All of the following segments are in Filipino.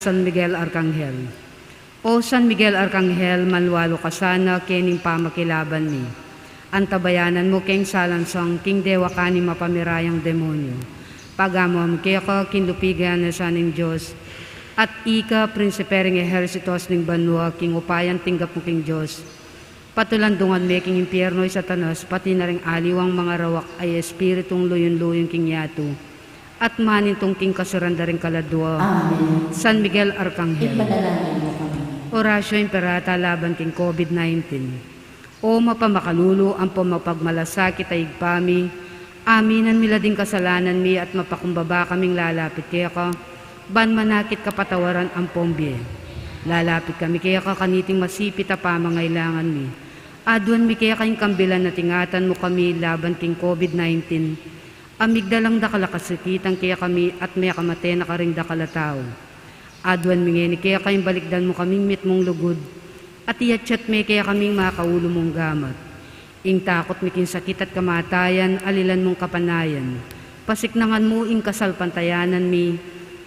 San Miguel Arcangel. O San Miguel Arcangel, manwalo ka sana kening pamakilaban mi. Antabayanan mo keng salansang king dewa kani mapamirayang demonyo. Pagamam kaya ka kinlupigan na saning Diyos. At ika prinsipering ehersitos ning banwa king upayan tinggap mo king Diyos. Patulandungan me king impyerno ay satanas, pati na ring aliwang mga rawak ay espiritong luyon-luyon king yato. At manintong king kasuranda ring kaladwa. Amen. San Miguel Arcangel. Ipanalangin mo kami. Orasyo Imperata laban king COVID-19. O mapamakalulu ang pumapagmalasakit ay igpami, aminan mila ding kasalanan mi at mapakumbaba kaming lalapit kaya ka, ban manakit kapatawaran ang pombye. Lalapit kami kaya ka kaniting masipit a pamangailangan mi. Aduan mi kaya kayong kambilan na tingatan mo kami laban king COVID-19. Amigdalang dakalakasikitan kaya kami at may kamate na karing dakalatao. Aduan mingeni kaya kayong balikdan mo kaming mitmong lugod. At iyatsat may kaya kaming makaulo mong gamat. Ing takot miking sakit at kamatayan, alilan mong kapanayan. Pasiknangan mo ing kasalpantayanan mi,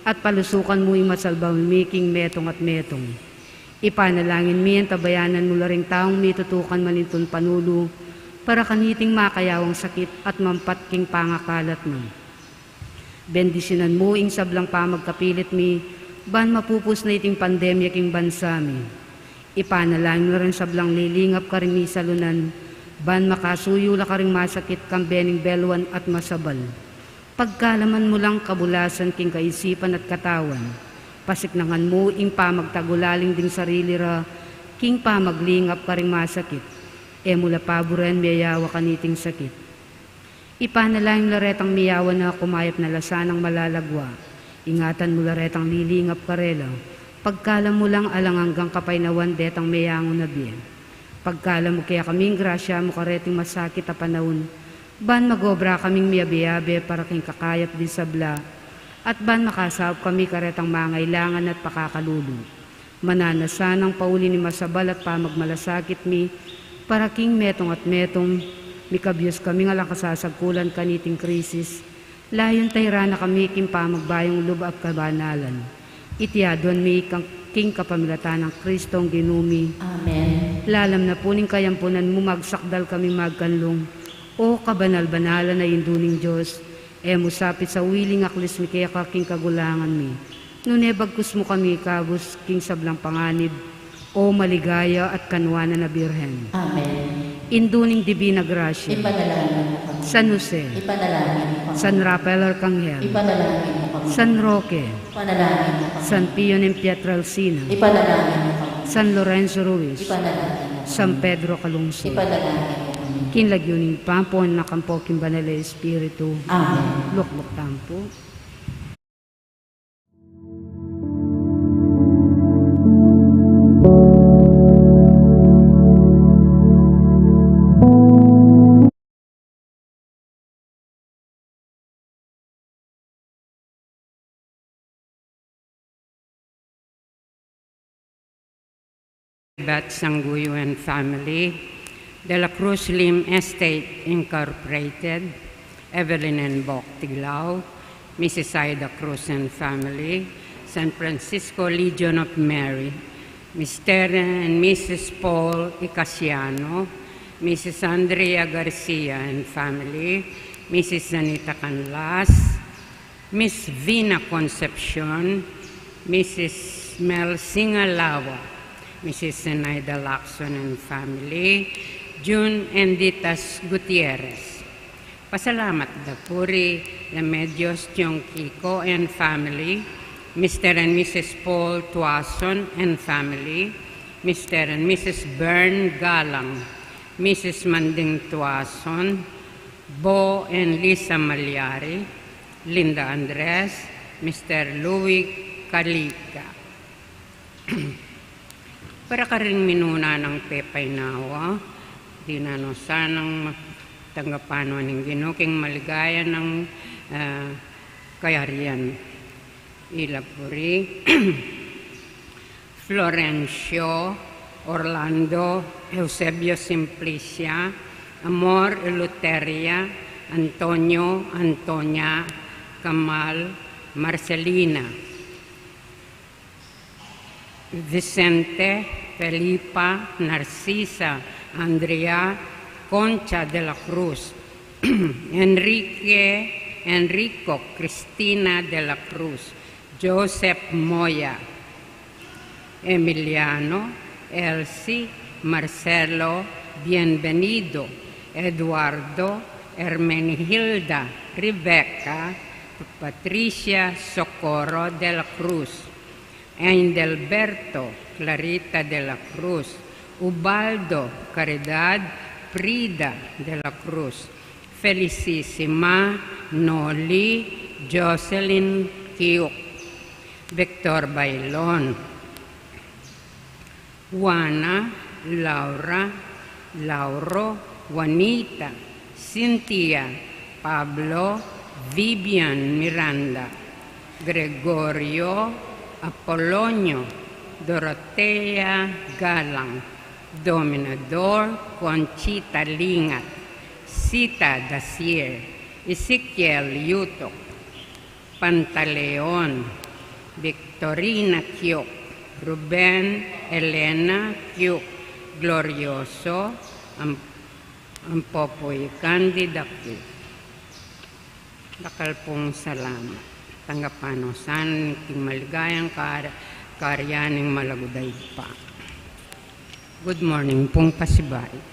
at palusukan mo ing masalbaw mi king metong at metong. Ipanalangin mi ang tabayanan mo laring taong mitutukan maninton panulo, para kaniting makayawang sakit at mampat king pangakalat mo. Bendisyonan mo ing sablang pamagkapilit mi, ban mapupus na iting pandemya king bansa mi. Ipanalangin mo rin sablang lilingap ka rin mi salunan, ban makasuyo la ka rin masakit kang bening belwan at masabal. Pagkalaman mo lang kabulasan king kaisipan at katawan, pasiknangan mo ing pamagtagulaling ding sarili ra, king pamaglingap ka rin masakit. Mula paboran miyawa kaniting sakit. Ipanalangin laretang miyawa na kumayap na lasanang malalagwa. Ingatan mo laretang lilingap karela. Pagkalam mo lang alang hanggang kapaynawan detang miyangon na biyan. Pagkalam mo kaya kaming grasya mo kareting masakit a panahon. Ban magobra kaming miyabe-yabe para king kakayap din sabla. At ban makasawap kami karetang mangailangan at pakakalulu. Mananasan ang pauli ni masabal at pamagmalasakit mi. Para king metong at metong, mikabyos kami nga lang kasasagkulan kaniting krisis, layon tayra na kami king pamagbayong lubab kabanalan. Itiadon mi king kapamilatan ng Kristong ginumi. Amen. Lalam na puning kayampunan mo magsakdal kami magkanlong, o kabanal-banalan na induning Diyos, musapit sa wiling aklis mi kaya king kagulangan mi. Nunebagkus mo kami kabus king sablang panganib, o maligaya at kanwana na Birhen. Amen. Induning Divina Gracia. Ipanalangin mo kami. San Jose. Ipanalangin mo kami. San Rafael Arcangel. Ipanalangin mo kami. San Roque. Ipanalangin mo kami. San Pio ng Pietrelcina. Ipanalangin mo kami. San Lorenzo Ruiz. Ipanalangin mo kami. San Pedro Calungsod. Ipanalangin mo kami. Kinlagyuning pampon na kampo kimbanala Espiritu. Amen. Lukluk tampo. Bat Sanguyo and family, De La Cruz Lim Estate Incorporated, Evelyn and Bok Tiglao, Mrs. Aida Cruz and family, San Francisco Legion of Mary, Mr. and Mrs. Paul Icasiano, Mrs. Andrea Garcia and family, Mrs. Anita Canlas, Miss Vina Concepcion, Mrs. Mel Singalawa, Mrs. Zenaida Lacson and family, June Enditas Gutierrez. Pasalamat da puri Remedios Tiong Kiko and family, Mr. and Mrs. Paul Tuason and family, Mr. and Mrs. Bern Galang, Mrs. Manding Tuason, Bo and Lisa Malyari, Linda Andres, Mr. Louis Kalika. Para ka rin minuna ng Pepay Nawa, di na no, sanang tanggapan ng ginuking maligaya ng kayarian. Ilapuri, Florencio, Orlando, Eusebio Simplicia, Amor Eleuteria, Antonio, Antonia, Kamal, Marcelina. Vicente, Felipa, Narcisa, Andrea, Concha de la Cruz, Enrico, Cristina de la Cruz, Joseph Moya, Emiliano, Elsie, Marcelo, Bienvenido, Eduardo, Hermenegilda, Rebecca, Patricia Socorro de la Cruz, Endelberto, Clarita de la Cruz, Ubaldo, Caridad, Frida de la Cruz, Felicísima, Noli, Jocelyn Kiuk, Victor Bailon, Juana, Laura, Lauro, Juanita, Cynthia, Pablo, Vivian Miranda, Gregorio, Apolonio, Dorotea Galang, Dominador Conchita Lingat, Sita Dasier, Ezekiel Yutok, Pantaleon, Victorina Kiok, Ruben Elena Kiok, Glorioso, Ampopoy Candida Kiok. Dakal pong salamat. Tanggapan sana ng maligayang karyaning malaguday pa. Good morning pong Pasibay.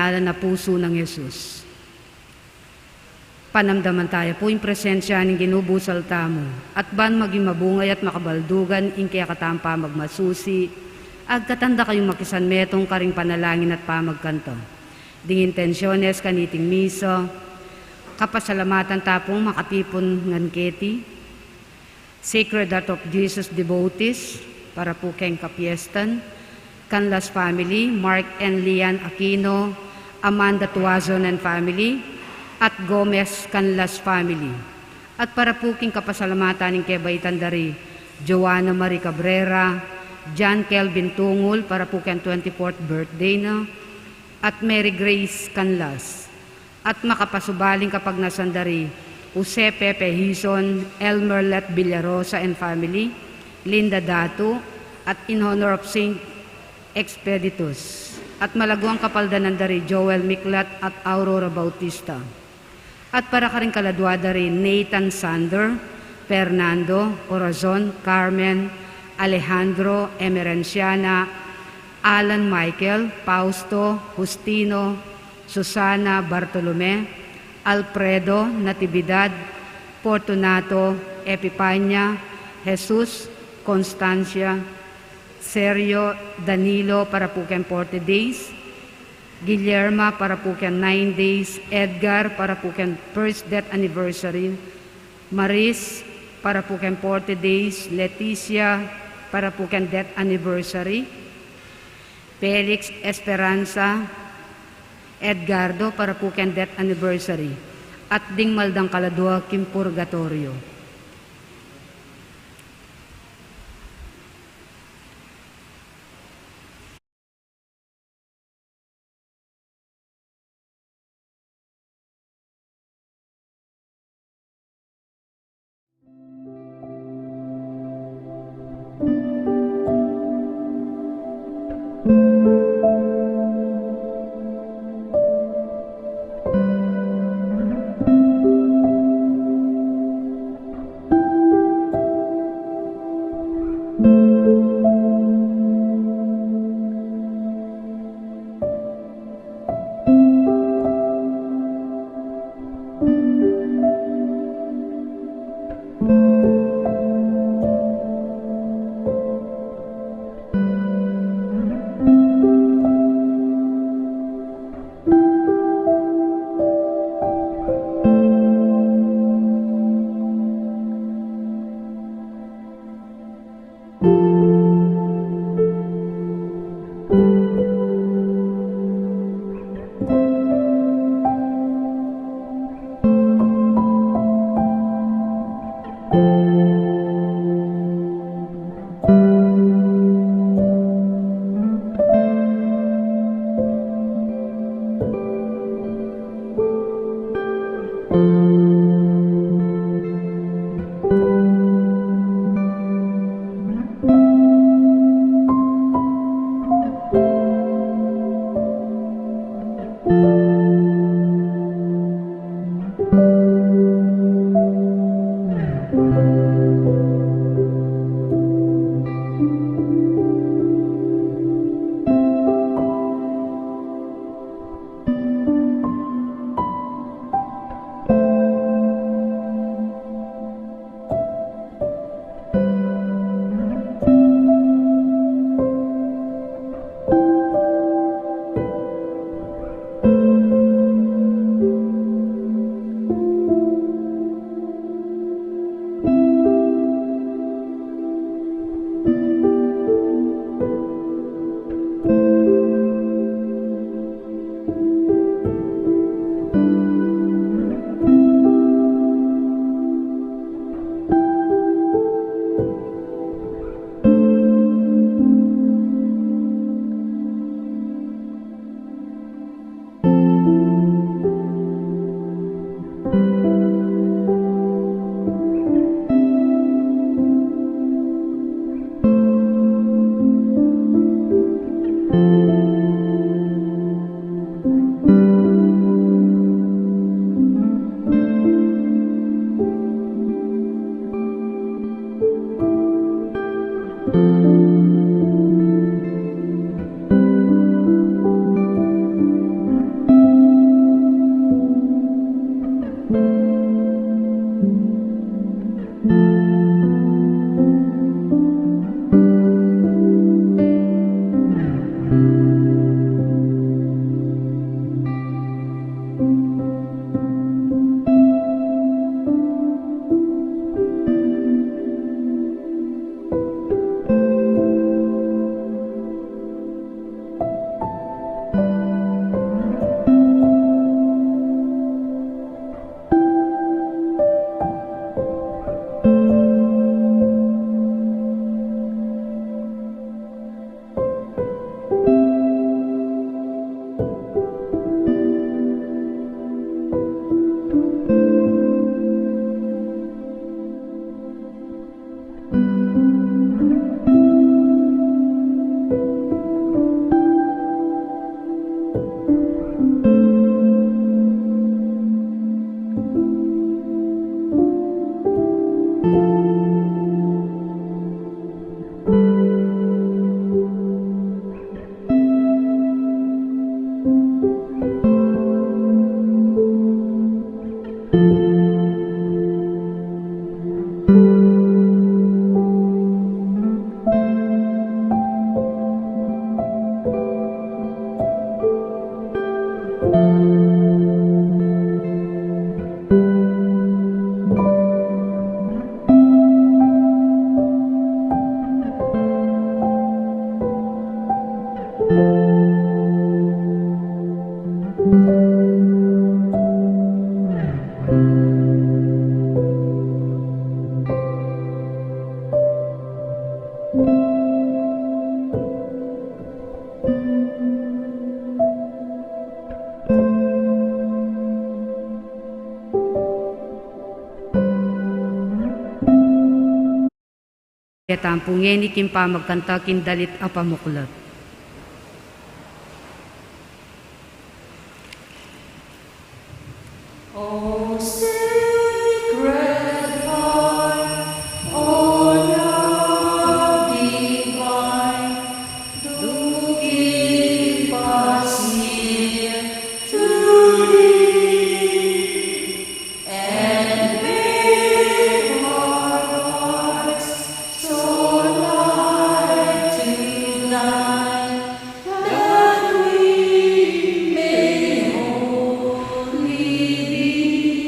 Ngalan na puso ng Yesus. Panamdaman tayo po yung presensya ng ginubusal tamo, at ban maging mabungay at makabaldugan, in kaya katampa magmasusi, ag katanda kayong makisan metong karing panalangin at pamagkanto. Ding intensyones kaniting miso, kapasalamatan tapong makatipon ngan keti, Sacred Heart of Jesus devotees, para po keng kapiestan, Canlas family, Mark and Lian Aquino, Amanda Tuazon and family, at Gomez Canlas family. At para puking kapasalamatan ng Kebaitan Dari, Joanna Marie Cabrera, John Kelvin Tungul, para puking 24th birthday na, at Mary Grace Canlas. At makapasubaling kapag nasandari, Jose Pepe Hison, Elmer Let Villarosa and family, Linda Datu, at in honor of Saint Expeditus. At malaguang kapaldanan dari, Joel Miklat at Aurora Bautista. At para ka rin kaladwada rin, Nathan Sander, Fernando, Corazon, Carmen, Alejandro, Emerenciana, Alan Michael, Fausto, Justino, Susana Bartolome, Alfredo, Natividad, Fortunato, Epipanya, Jesus, Constancia, Sergio, Danilo, para po 40 days, Guillerma, para po 9 days, Edgar, para po first death anniversary, Maris, para po 40 days, Leticia, para po death anniversary, Felix Esperanza, Edgardo, para po death anniversary, at ding maldang kaladwa kim purgatorio. Tampungeni kimpa magkanta kindalit apamuklat. O sacred heart, O love divine, do keep us near to Thee, and make our hearts so like to Thine, that we may wholly be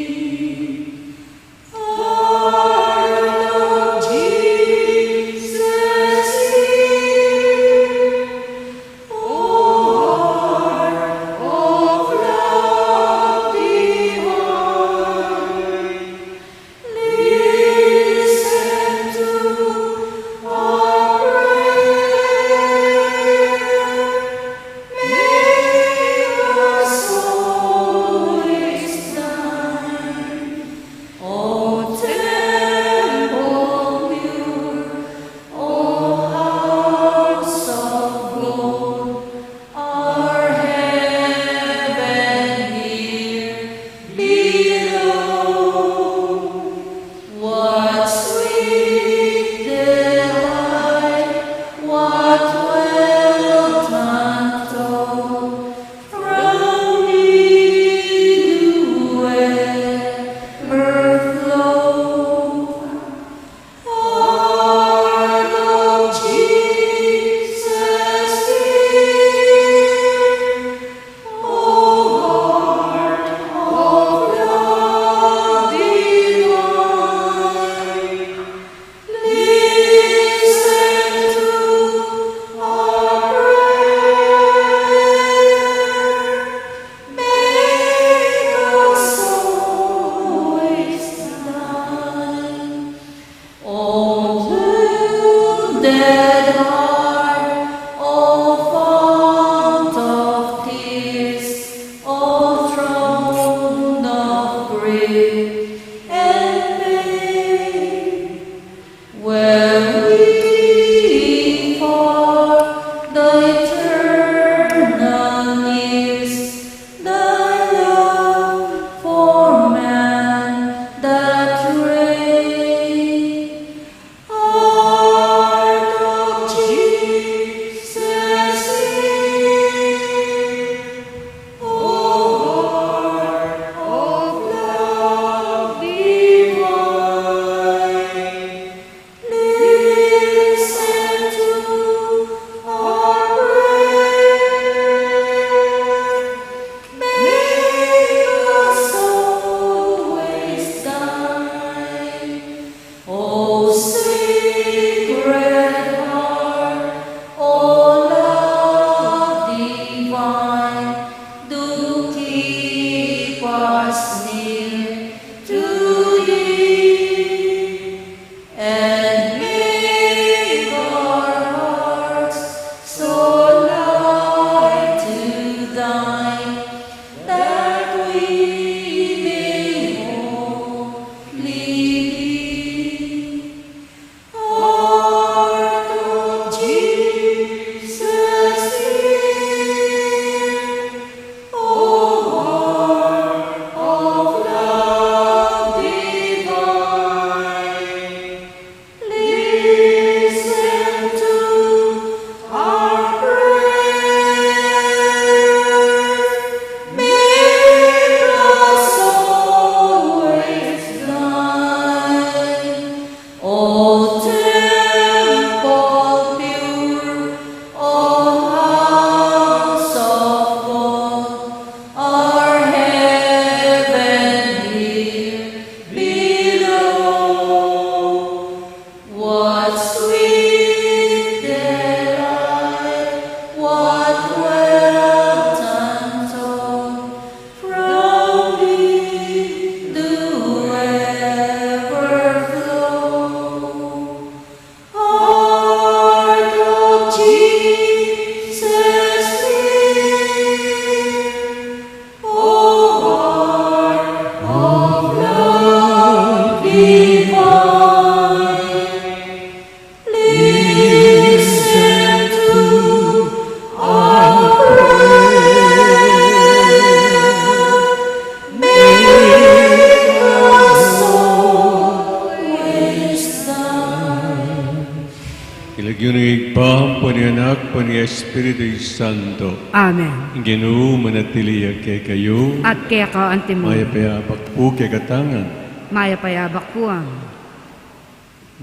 po ni Espiritu Santo. Amen. Ginoo manatili kay kayo. At kaya ka antimo, Maya payapak po kay katangan. maya payabak po ang.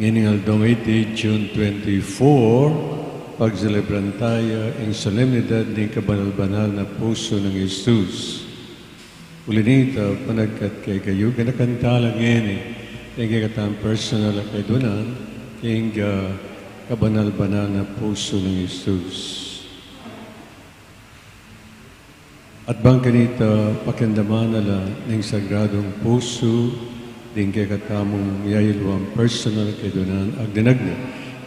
Ngayon aldong iti June 24, pagselebran tayo ang solemnidad ng kabanal-banal na puso ng Jesus. Uli nito, panagkat kay kayo, ganakantala ngayon kay katang personal kay dunan, kay kabanal-banal na puso ng Jesus. At bang kanita, pakindaman nala ng sagradong puso, din kay katamong yayilwang personal kay dunan agdanagna.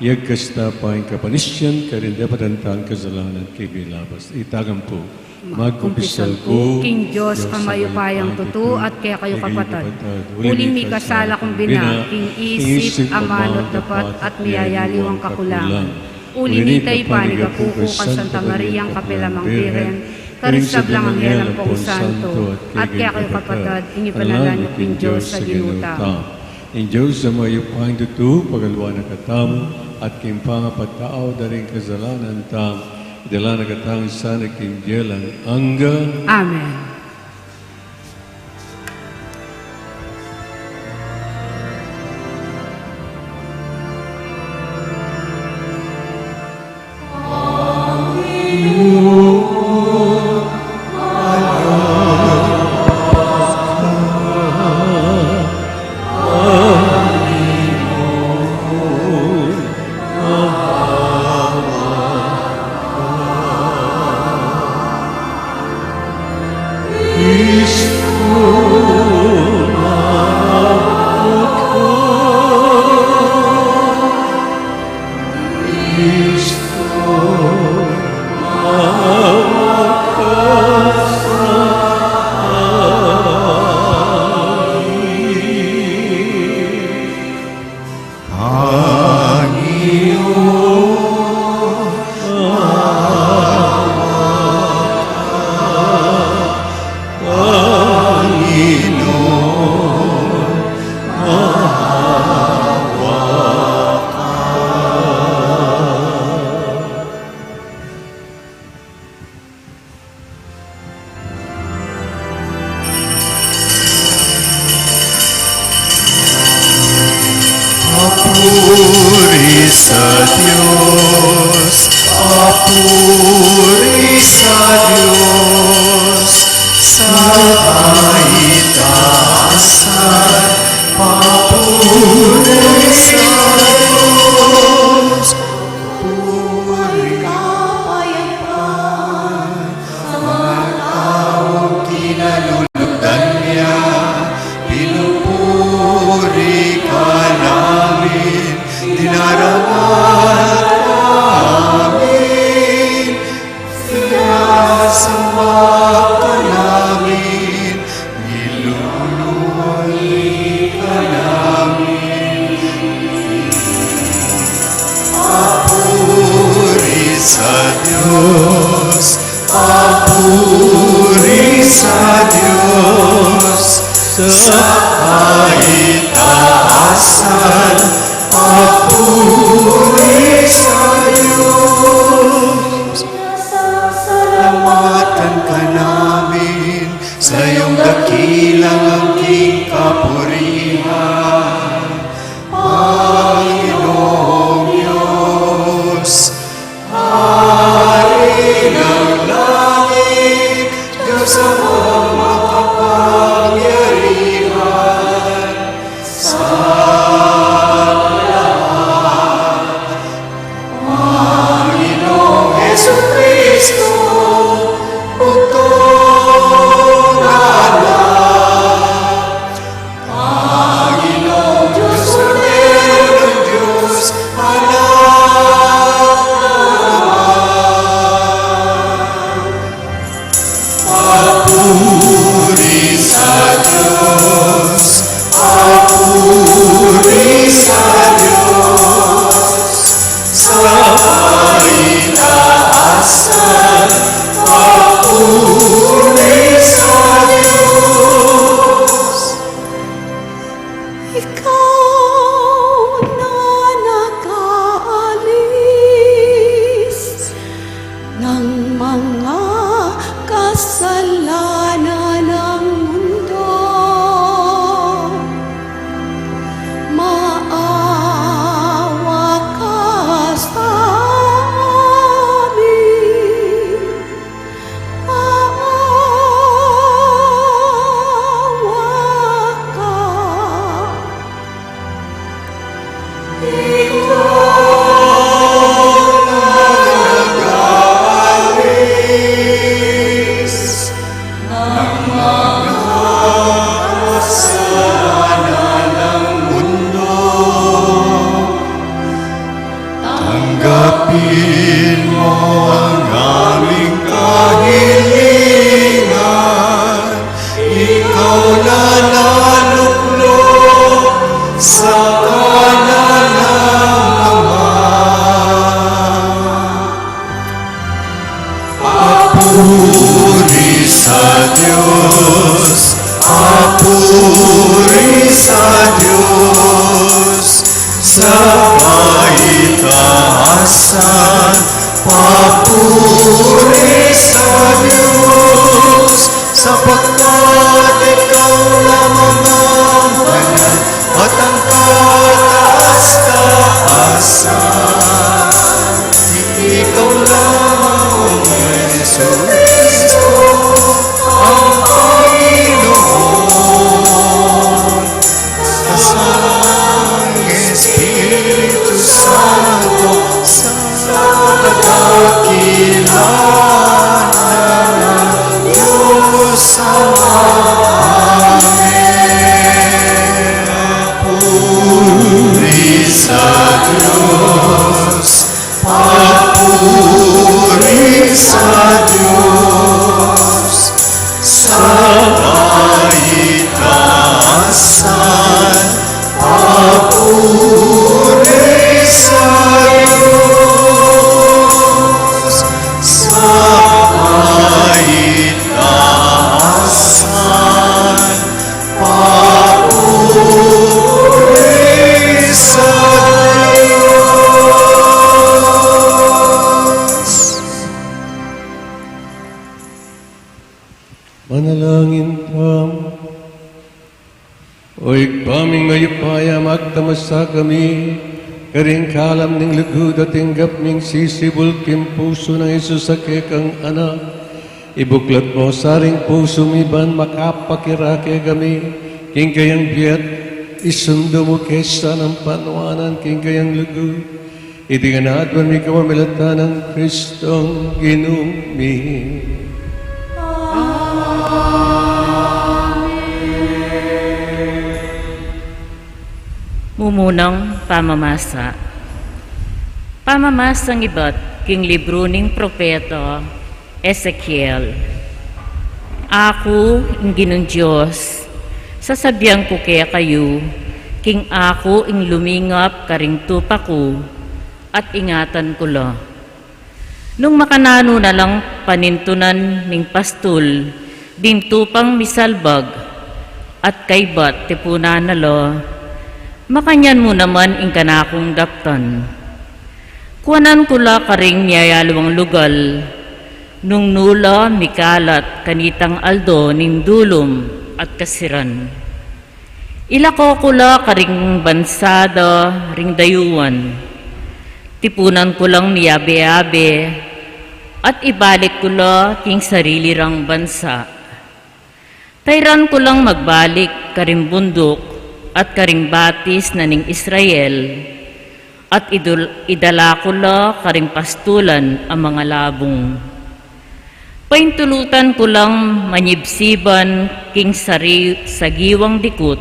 Iyag kasta pa ang kapanisyan, karinda patantaan kasalanan kay bilabas. Itagam po, magkumpisal ko, King Diyos, kamayo payang tutu, at kaya kayo kapatad. Uling mi kasala kong bina, King isip, amanot dapat, at miyayaliwang kakulangan. Uli ni tayo panigapuko kan Santa Maria ang kapilamang biren, karisab lang ang helang pong santo, at kaya kayo kapatad, ingi panalan yung King Diyos sa ginuta. Ang Diyos sa mayo pang tutu, pagalwa na katamo, at kimpangapatao da rin kasalanan tam, dala na katang sana kinjelang angga. Amen. Papuri sa Diyos, papuri sa Diyos, sa itaasan, papuri sa Diyos, papuri kapayapaan, sa mga taong kinalulugdan niya, pinupuri ka namin, dinarangal namin, sinasamba ka namin, niluluwali ka namin. Papuri sa Diyos, papuri sa Diyos, sa kaitaasan, papuri sa Diyos. Sasalamatan ka namin sa iyong dakilang angking kapurihan, Panginoong Diyos, Hari ng langit, Diyos ang makapangyarihan, sa Panginoong Jesucristo, bugtong anak, Panginoong Diyos, Cordero ng Diyos, anak naman. Papuri sa Diyos, papuri sa Diyos, sa kaitaasan, papuri sa Diyos. Ikaw na nakaalis sa Diyos, papuri sa Diyos, sa kaitaasan, papuri sa Diyos, sapagkat ikaw lamang ang banal at ang kataas-taasan. Ikaw lamang, Jesus, ang Panginoon, kasama ang Espiritu Santo sa kadakilaan ng Diyos Ama. Amen. Papuri sa Diyos, papuri sa Diyos, sa kaitaasan, papuri sa Diyos, sa kaitaasan, papuri sa Diyos. Manalangin tam. O igpaming mayupaya magtamasa kami, karing kalam ning lugod at inggap ning sisibol kim puso ng Isus sa kekang anak. Ibuklat mo saring puso miban makapakirake kami, king kayang biyat, isundo mo kesa ng panwanan, king kayang lugod. Iti nga naadwan mi kamamilata ng Kristong ginumi. Mumunang pamamasa. Pamamasang iba't king libro ning propeta Ezekiel. Ako, ing Ginong Diyos, sasabihan ko kaya kayo, king ako ing lumingap karing tupa ko, at ingatan ko la. Nung makanano na lang panintunan ning pastol, din tupang misalbag, at kaybat tipunan na la, makanyan mo naman ing kanakong daptan. Kuwanan ko la karing miyayalawang lugal, nung nula mikalat kanitang aldo ning dulom at kasiran. Ilako ko la karing bansada ring dayuan, tipunan ko lang niyabe-abe, at ibalik ko la king sarili rang bansa. Tayran ko lang magbalik karing bundok, at karing batis na ning Israel, at idala ko la karing pastulan ang mga labong. Paintulutan ko lang manyibsiban king sagiwang dikut,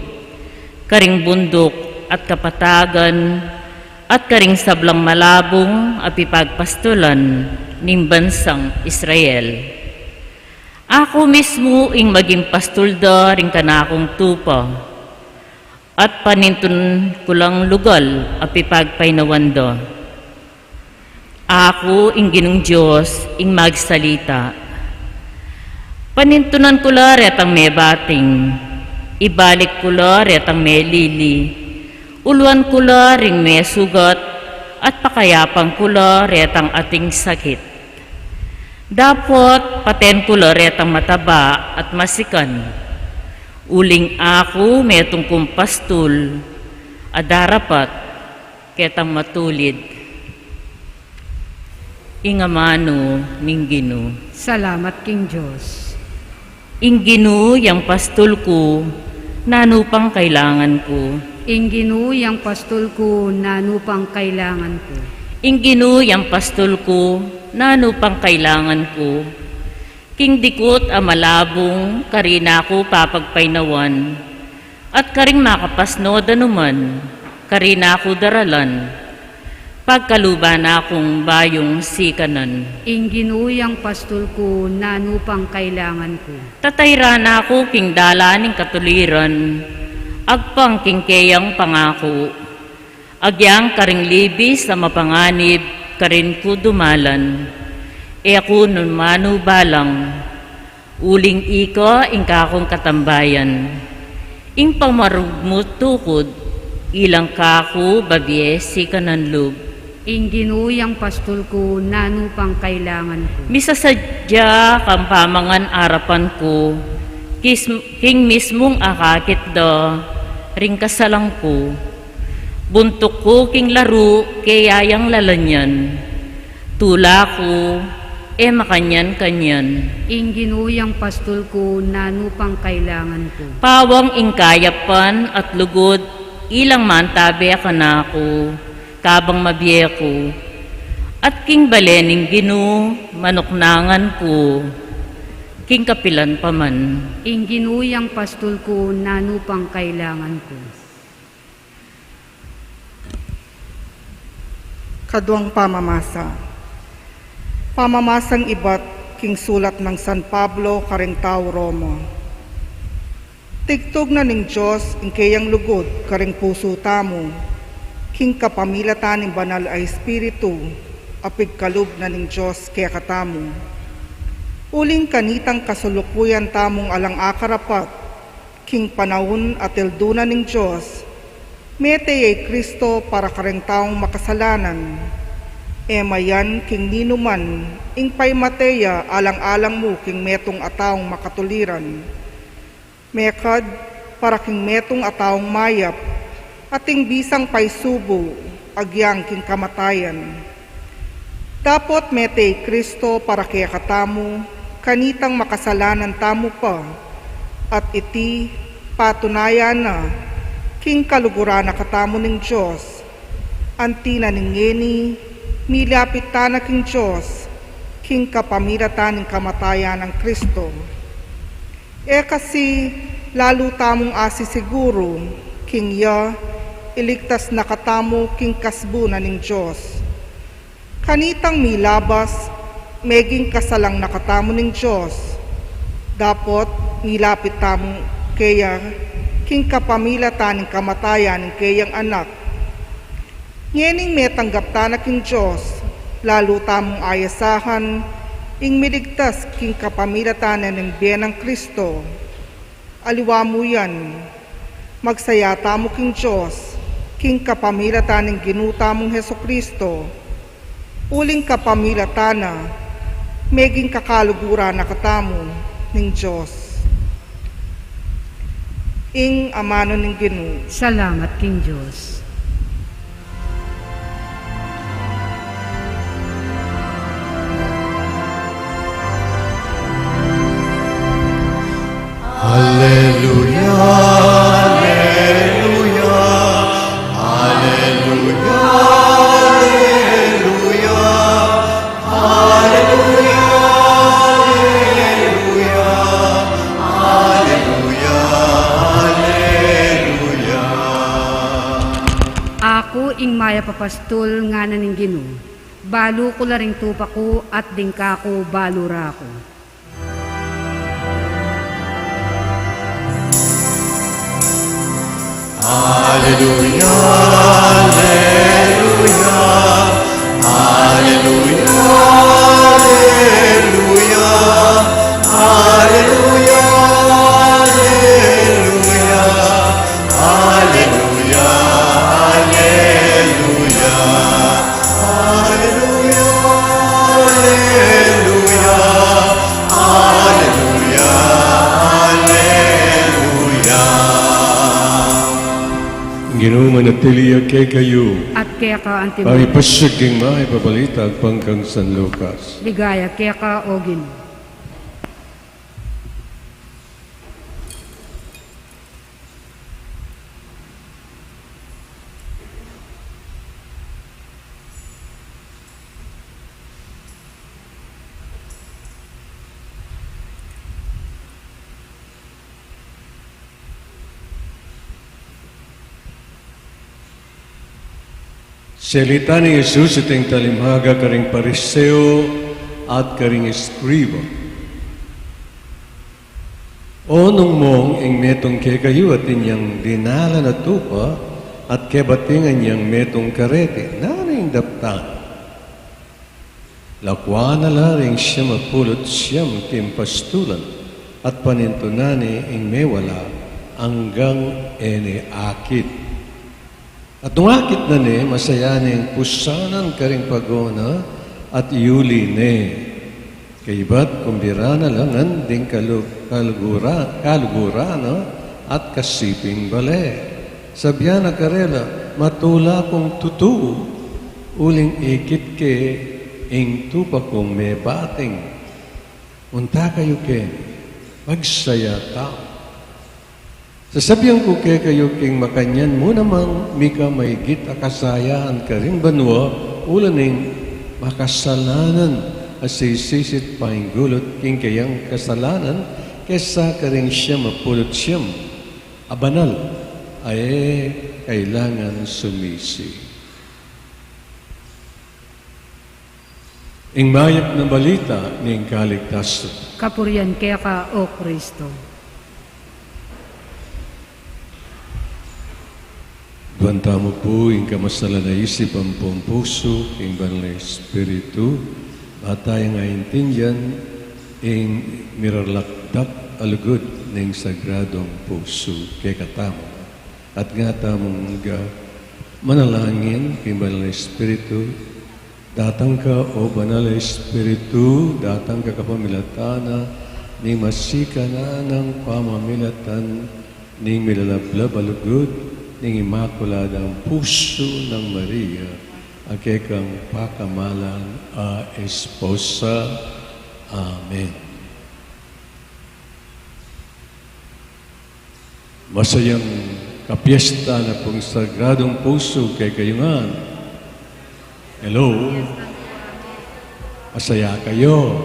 karing bundok at kapatagan, at karing sablang malabong apipagpastulan ning bansang Israel. Ako mismo ing maging pastulda ring kanakong tupa, at panintun ko lang lugal apipagpainawanda. Ako ing Ginong Diyos ing magsalita. Panintunan ko la retang may bating, ibalik ko la retang may lili, uluan ko la ring may sugat, at pakayapang ko la retang ating sakit. Dapat paten ko la retang mataba at masikan. Uling ako metong kumpastul, adarapat ketang matulid. Ingamano ning Ginoo. Salamat King Diyos. Ing Ginoo yang pastul ko, nanupang kailangan ko. Ing Ginoo yang pastol ko, nanupang kailangan ko. Ing Ginoo yang pastul ko, nanupang kailangan ko. King dikot a malabong, karina ko papagpainawan, at karing makapasno danuman, karina ko daralan, pagkaluban akong bayong sikanan. Ing Ginoo yang pastol ko, nanupang kailangan ko. Tatayran ako king dala ning katuliran, agpang king keyang pangako, agyang karing libis sa mapanganib, karin ko dumalan. E ako nun manu balang, Uling iko ingkakong katambayan. Ing pamarugmutukod, ilang kaku babiesi kananlub. Ing ginuyang pastol ko, nanupang kailangan ko. Misasadya kang pamangan arapan ko, king mismong akakit do, ring kasalang ko. Buntok ko king laro, kayayang lalanyan. Tula ko, makanyan-kanyan. Ing ginuyang pastol ko, nanupang kailangan ko. Pawang ingkayapan at lugod, ilang mantabe ka na ako, kabang mabiye ko. At king balening ginu, manuknangan ko, king kapilan paman. Ing ginuyang pastol ko, nanupang kailangan ko. Kadwang pamamasa. Pamamasang iba't king sulat ng San Pablo karing tao Roma. Tigtog na ning Diyos ing kayang lugod karing puso tamo, king kapamilatan ning banal ay espiritu, apig kalub na ning Diyos kaya katamo. Uling kanitang kasulukuyan tamong alang akarapat, king panahon at eldunan ning Diyos, mete ay Kristo para karing taong makasalanan. Mayan king ninuman, ing pay mateya alang-alang mo king metong ataong makatuliran. Mekad para king metong ataong mayap, ating bisang pay subo, agyang king kamatayan. Dapot mete Kristo para kaya katamo, kanitang makasalanan tamo pa, at iti patunayan na, king kaluguran na katamo ning Diyos, antina ning ngeni, milapit na king Diyos, king kapamilatan ng kamatayan ng Kristo. Kasi lalo tamong asi siguro, king ya, iligtas na katamo king kasbo na ning Diyos. Kanitang milabas, meging kasalang nakatamo ning Diyos. Dapot milapit tamo kaya, king kapamilatan ng kamatayan ng kayang anak. Ngening metanggap ta na king Diyos, lalo tamong ayasahan, ing miligtas king kapamilatan ng biyan ng Kristo. Aliwa mo yan, magsaya tamo king Diyos, king kapamilatan ng ginuta mong Heso Kristo. Uling kapamilatan na, meging kakalugura na katamo ng Diyos. Ing amano ng Ginu. Salamat, King Diyos. Hallelujah, Hallelujah, Hallelujah, Hallelujah, Hallelujah, Hallelujah, Hallelujah. Ako ing maya papastol nga naning Ginu. Balo ko laring tupa ko at dingka ko balura ko. Hallelujah, Hallelujah, Hallelujah, Hallelujah, Hallelujah, Hallelujah, Hallelujah, Ginoo manatili kay kayo. At kaya ka ang Ay timulo. pasyaging maipabalita ang pangkang San Lucas. Ligaya kaya ka o Ginu. Salita ni Jesus iting talimhaga karing pariseo at karing eskribo. Onong mong ing metong kay kayo at inyang dinala na tupa at kebatingan niyang metong karete, naring daptan. Lakwa na laring siyam apulot siyam timpastulan, at panintunani ing mewala hanggang ene akit. At nung akit na ni, masayaning pusanan karing pagona at yuli ni. Kaibat kumbira na langan ding kalugura no? At kasiping bale. Sabya na karela, matula kong tutu, uling ikit ke, ing tupa kong may bating. Unta kayo ke, pagsaya tao. Sasabihan ko ke kayo king makanyan mo namang mika maigit akasayaan ka rin banwa, ulaning makasalanan at sisisit pahinggulot king kayang kasalanan, kesa ka rin siya mapulot siyam. Abanal ay kailangan sumisi. Ing mayap na balita ning kaligtasan. Kapurian kaya ka, O Kristo. Duwanta mo po ing kamasala na isip ang pong puso, ing banal na Espiritu, batay nga intindihan, ing mirarlakdak alugod ning sagradong puso kay katamo. At nga tamong manalangin, ing banal na Espiritu, datang ka, O banal na Espiritu, datang ka kapamilatana, ning masika na ng pamamilatan, ning milalablab alugod, ning imakuladang puso ng Maria, akekang pakamalan a esposa. Amen. Masayang kapiesta na pong sagradong puso kay kayungan. Hello? Masaya kayo.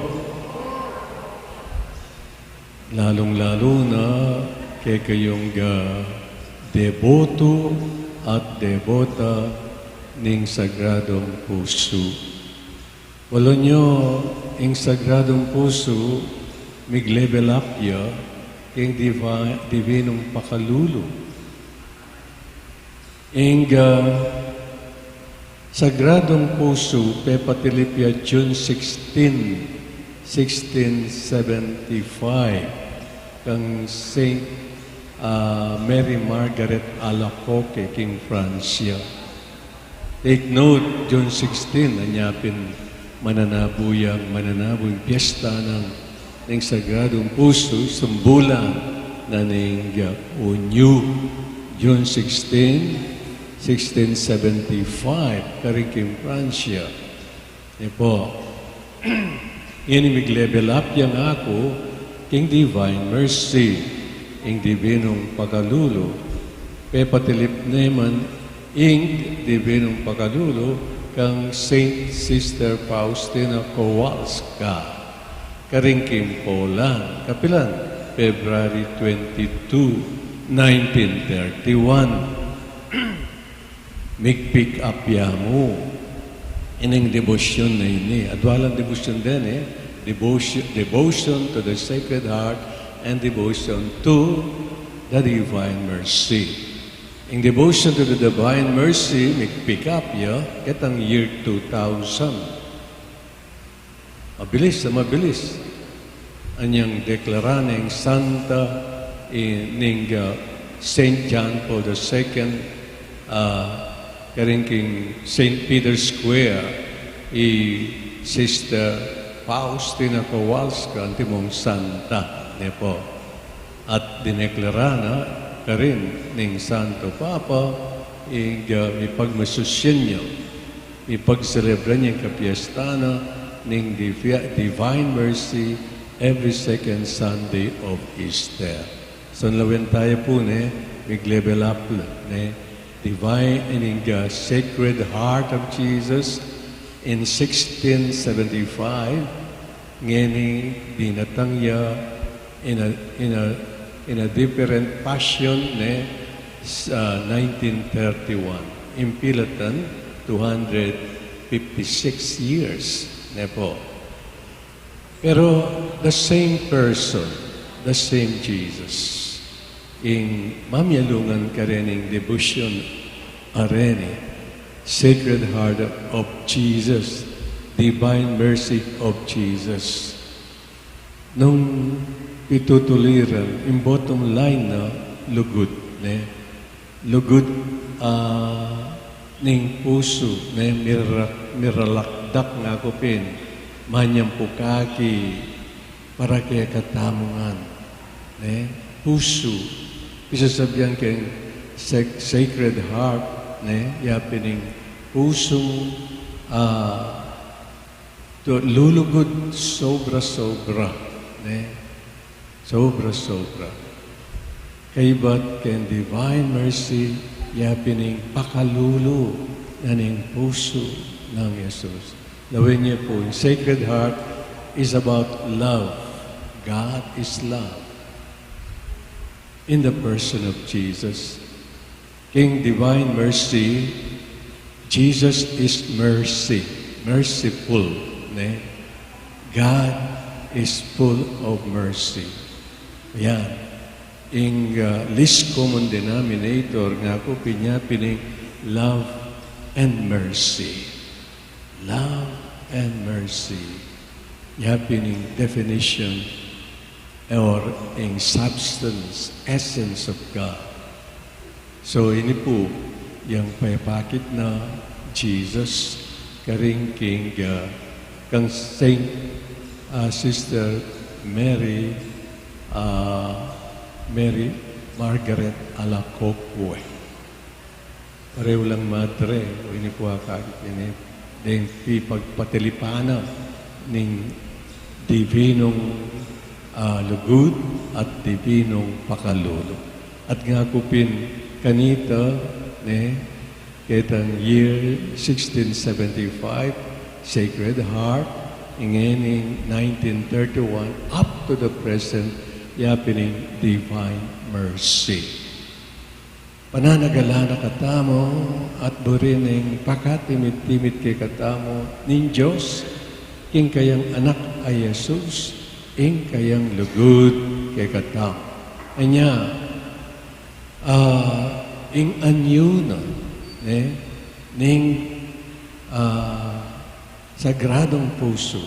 Lalong-lalo na kay kayong deboto at debota ning sagradong puso. Walo nyo, ing sagradong puso, mig-level up ya, ing divinong pakalulo. Ing sagradong puso, pepatilipya June 16, 1675, kang Saint Mary Margaret Alacoque, King Francia. Take note, June 16, anyapin mananaboy piyesta ng Sagradong Puso, sumbulan na ning unyo. June 16, 1675, karing King Francia. E po, inimig-level up yang ako, King Divine Mercy, ing divinong pagalulo, pepatilip naman ing divinong pagalulo kang Saint Sister Faustina Kowalska, karingking Poland, kapilan, February 22, 1931. Mig-pick up yamu, ining devotion na ini, adwalang devotion din devotion to the Sacred Heart, and devotion to the Divine Mercy. In devotion to the Divine Mercy, pick up ya, ketang year 2000. Mabilis. Anyang deklaraneng Santa ning St. John Paul II, karingking St. Peter's Square, Sister Faustina Kowalska, antimong Santa. Nepo. At dineklara na karin ning Santo Papa ipagmasusyan niyo, ipagselebra niya kapiestana ning Divine Mercy every second Sunday of Easter. So nalawin tayo po mig-level up Divine and Sacred Heart of Jesus in 1675 ngeni dinatang ya in a different passion 1931. Impilatan 256 years po. Pero the same person, the same Jesus, in mamyalungan ka rin ng devotion areni, Sacred Heart of Jesus, Divine Mercy of Jesus. Nung pitutuliran, yung bottom line na lugod. Ne? Lugod ning puso, ne? Miralakdak nga ko pin, manyang pukaki, para kaya katamungan. Ne? Puso. Pisasabihan kayong Sacred Heart, ne? Yapining pusong lulugod sobra-sobra. Ne? Sobra-sobra. Kaybat kay divine mercy, yapining pakalulo na ning puso ng Jesus. Lawin niyo po, yung Sacred Heart is about love. God is love. In the person of Jesus. King Divine Mercy, Jesus is mercy. Merciful. Ne? God is full of mercy. Yan. In least common denominator nga ko pining love and mercy. Love and mercy. Yapining definition or in substance, essence of God. So ini po yung payapakit na Jesus karing king kang Saint Sister Mary Mary Margaret Alacoque. Pareho lang madre, ini po akakit ini. Then pagpatilipana ning divinong lugod at divinong pakalulo. At nga kupin kanita, ketang year 1675, Sacred Heart, ingening 1931, up to the present, yapining Divine Mercy. Pananagala na katamo at burining pakatimit-timit kay katamo ning Diyos, king kayang anak ay Jesus, ing kayang lugod kay katamo. Anya, ing anyo na, ning sagradong puso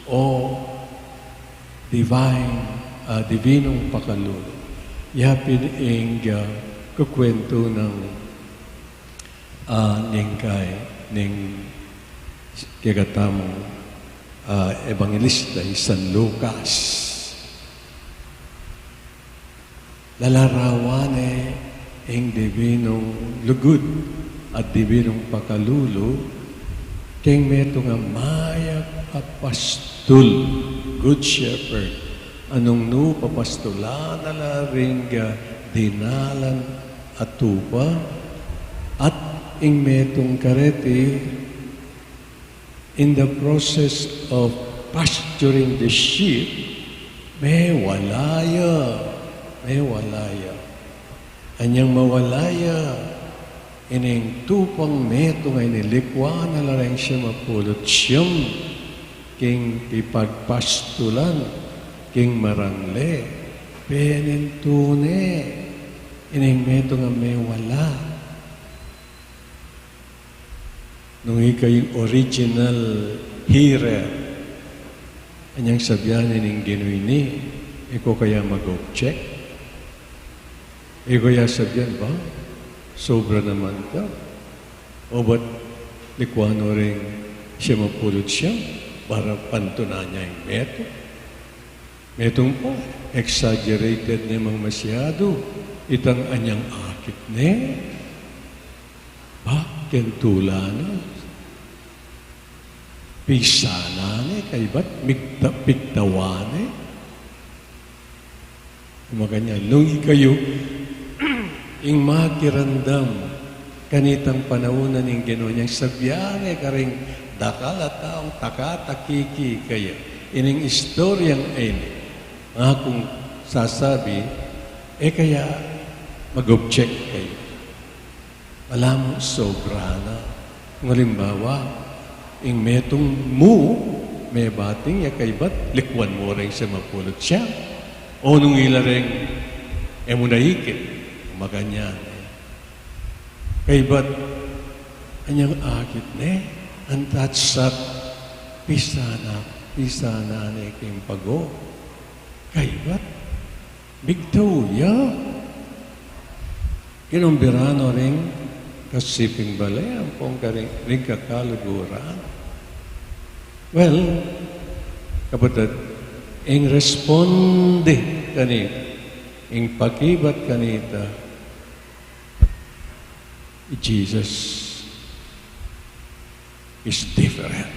o divinong pakalulo. Yapin ing kukwento ng ning kagatamong evangelista San Lucas. Lalarawan ing divinong lugod at divinong pakalulo king meto nga mayak apastol, good shepherd, anong no papastola na laring dinalan at tupa at ing metong karete in the process of pasturing the sheep may walaya anyang mawalaya ining tupang meto nga inilikwa na lareng siya mapulot siyam king ipagpastulan king marangle penintune ining meto nga may wala nung ikay original hearer anyang sabyan ining ginuini iko kaya mag-check iko kaya sabyan ba sobra naman ka o ba't likwano rin siya mapulot siya para pantunan niya yung metong po exaggerated namang masyado itang anyang akit bakit tulana pisanane kay ba't piktawane kumaganya nung ikayo ing makirandam kanitang panaunan ing Ginoo niyang sabyane karing dakal at taong takatakiki kaya ining istoryang ini akong sasabi kaya mag-object kayo alam mo sobra na kung halimbawa ing metong may bating kay ba't likwan mo rin sa mapulot siya o nung ilareng mo naikit maganyan kay ba't anyang akit antat sa pisana king pago kay ba't Bigtuya. Kinumbirano rin kasiping balay ang pong ring kakaluguran. Well, kapatid, ing responde kanita, ing pakibat kanita, Jesus is different.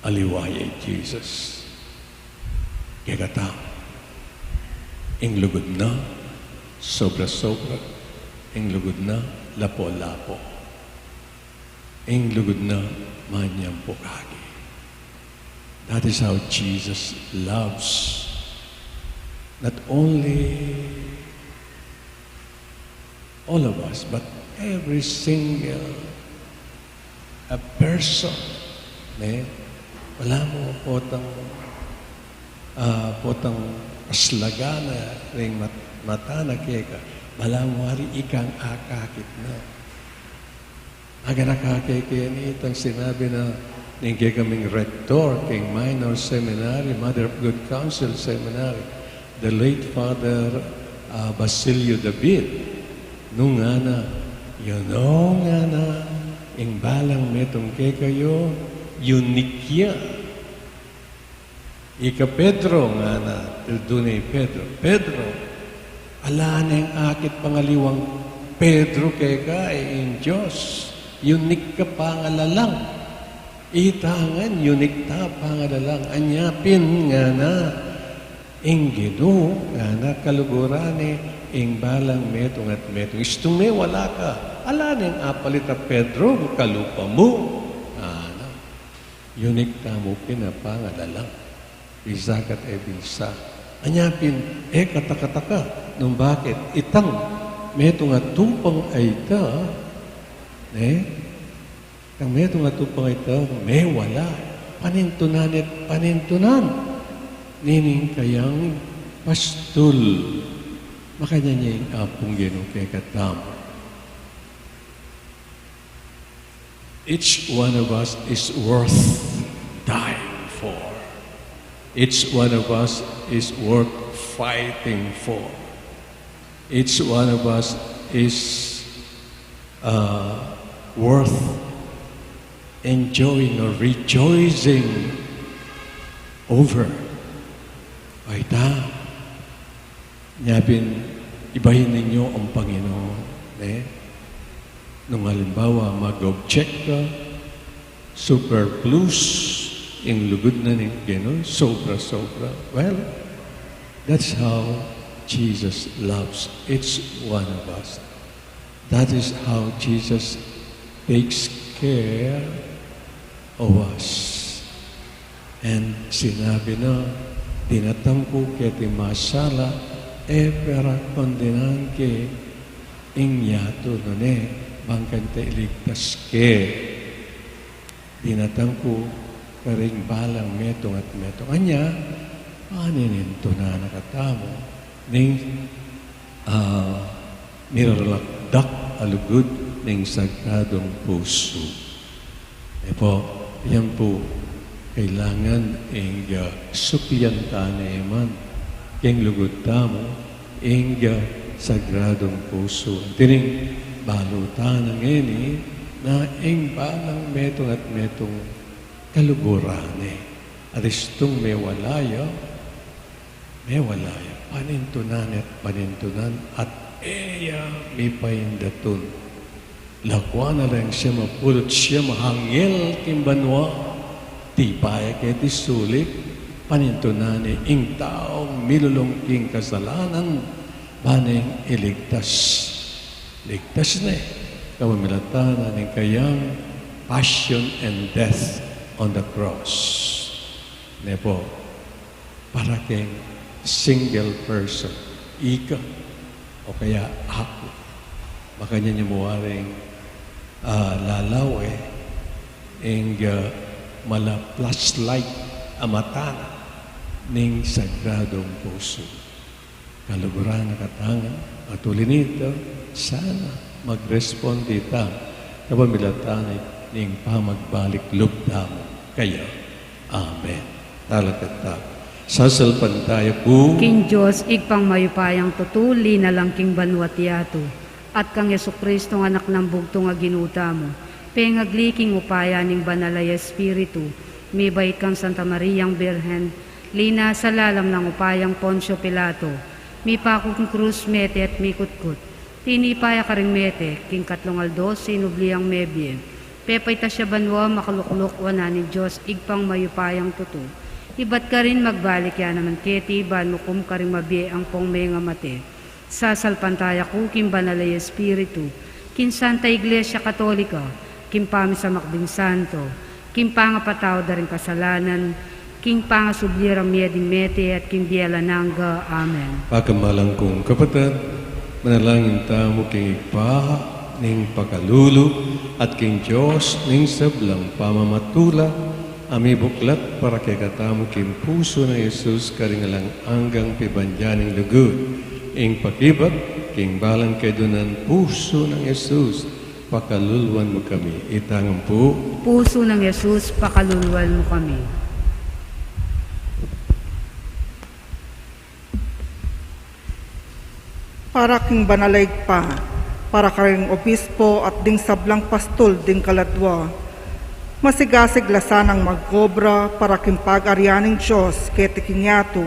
Aliwaya Jesus. Kaya katao, ing lugod na, sobra-sobra, ing lugod na, lapo-lapo, ing lugod na, manyang pukagi. That is how Jesus loves not only all of us, but every single a person. Wala mo potang aslagana ring mata na keka. Wala mo hari ikang akakit na. Aga nakakaya ni itang sinabi na ningke kaming rector, king minor seminary, Mother of Good Counsel Seminary, the late Father Basilio David, nung nga na, ing balang metong ke kayo, unikya. Ika Pedro nga na, tildunay Pedro, ala na yung akit pangaliwang Pedro keka in Diyos, unik ka pangalalang. Itangan, unik ta pangalalang, anyapin nga na, ing gino, nga na kalugurane, ing balang metong at metong. Istong wala ka. Ala na yung apalita Pedro, kalupa mo. Unik ta mo pinapangalalang. Isakat e bilsa. Anyapin, katakataka. Nung bakit? Itang metong at tupang ay ta. Kang metong at tupang ay ta, may wala. Panintunan at panintunan. Nining kayang pastul. Makanya niya yung apong ginong kay katamo. Each one of us is worth dying for. Each one of us is worth fighting for. Each one of us is worth enjoying or rejoicing over. Ay Nyapin, ibahin ninyo ang Panginoon. Nung halimbawa, mag-object ka, superfluous, in lugod na ng gano'n, sobra-sobra. Well, that's how Jesus loves each one of us. That is how Jesus takes care of us. And sinabi na, tinatangko keti masala, pera kondenan ke ingyato nane. Bangkan te iligtas ke. Dinatangko karing balang metong at metong. Anya, paninito na nakatamo ning niralakdak alugod ning sagradong puso. Yan po, kailangan ing suklian ta na iman ing lugod tamo ing sagradong puso. Tining balutan ng ini na ing balang metong at metong kalugurane. At istong may walaya, panintunan at panintunan at may paindatun. Lakwa na lang siya mapulot siya mahangil timbanwa, tipaya keti sulik, panintunan ing taong milulungking kasalanan, baning iligtas. Ligtas na kamamilatan ng kayang passion and death on the cross. Nepo, para kayong single person, ika, o kaya ako. Baka niya muwaring lalaw ing mala flashlight amatan ning sagradong puso. Kaluguran na katangan, matulin nito, sana mag-respond dita kapamilatan ning pamagbalik lubdam kayo. Amen. Talagata. Sasalpantaya po, King Diyos, igpang mayupayang tutuli na lang king banwat yato, at kang Yesu Kristo nga anak ng bugtong nga ginuta mo, pengagliking upaya ning banalay Espiritu, may bait kang Santa Mariang Birhen, lina sa lalam ng upayang Poncio Pilato, may pakong krus mete at may kutkut, tinipaya ka ring mete, king katlong aldos, sinubliang mebye, pepay ta siya banwa, makaluklok wana ni Diyos, igpang mayupayang tutu. Iba't ka rin magbalik yan naman keti, banukum ka rin mabie ang pong may nga mate. Sasalpantaya ko, kim banalay Espiritu, kin Santa Iglesia Katolika, kim pami sa makbing santo, kim pangapataw da rin kasalanan, kim pangasublirang mieding mete at kim biela nangga. Amen. pagkamalang kong kapatid, manalangin tamo king igpaha, ning pakalulo, at king Diyos, ning sablang pamamatula, ami buklat para kay katamo king puso ng Jesus karingalang anggang pibandyaning lugod. Ing pakibat, king balang kay dunan puso ng Jesus, pakaluluan mo kami. Itangan po, Puso ng Yesus, pakaluluan mo kami. Para king banalayg pa, para karing obispo at ding sablang pastol ding kaladwa, masigasig lasanang magkobra para king pag-aryaning Diyos keti kinyato,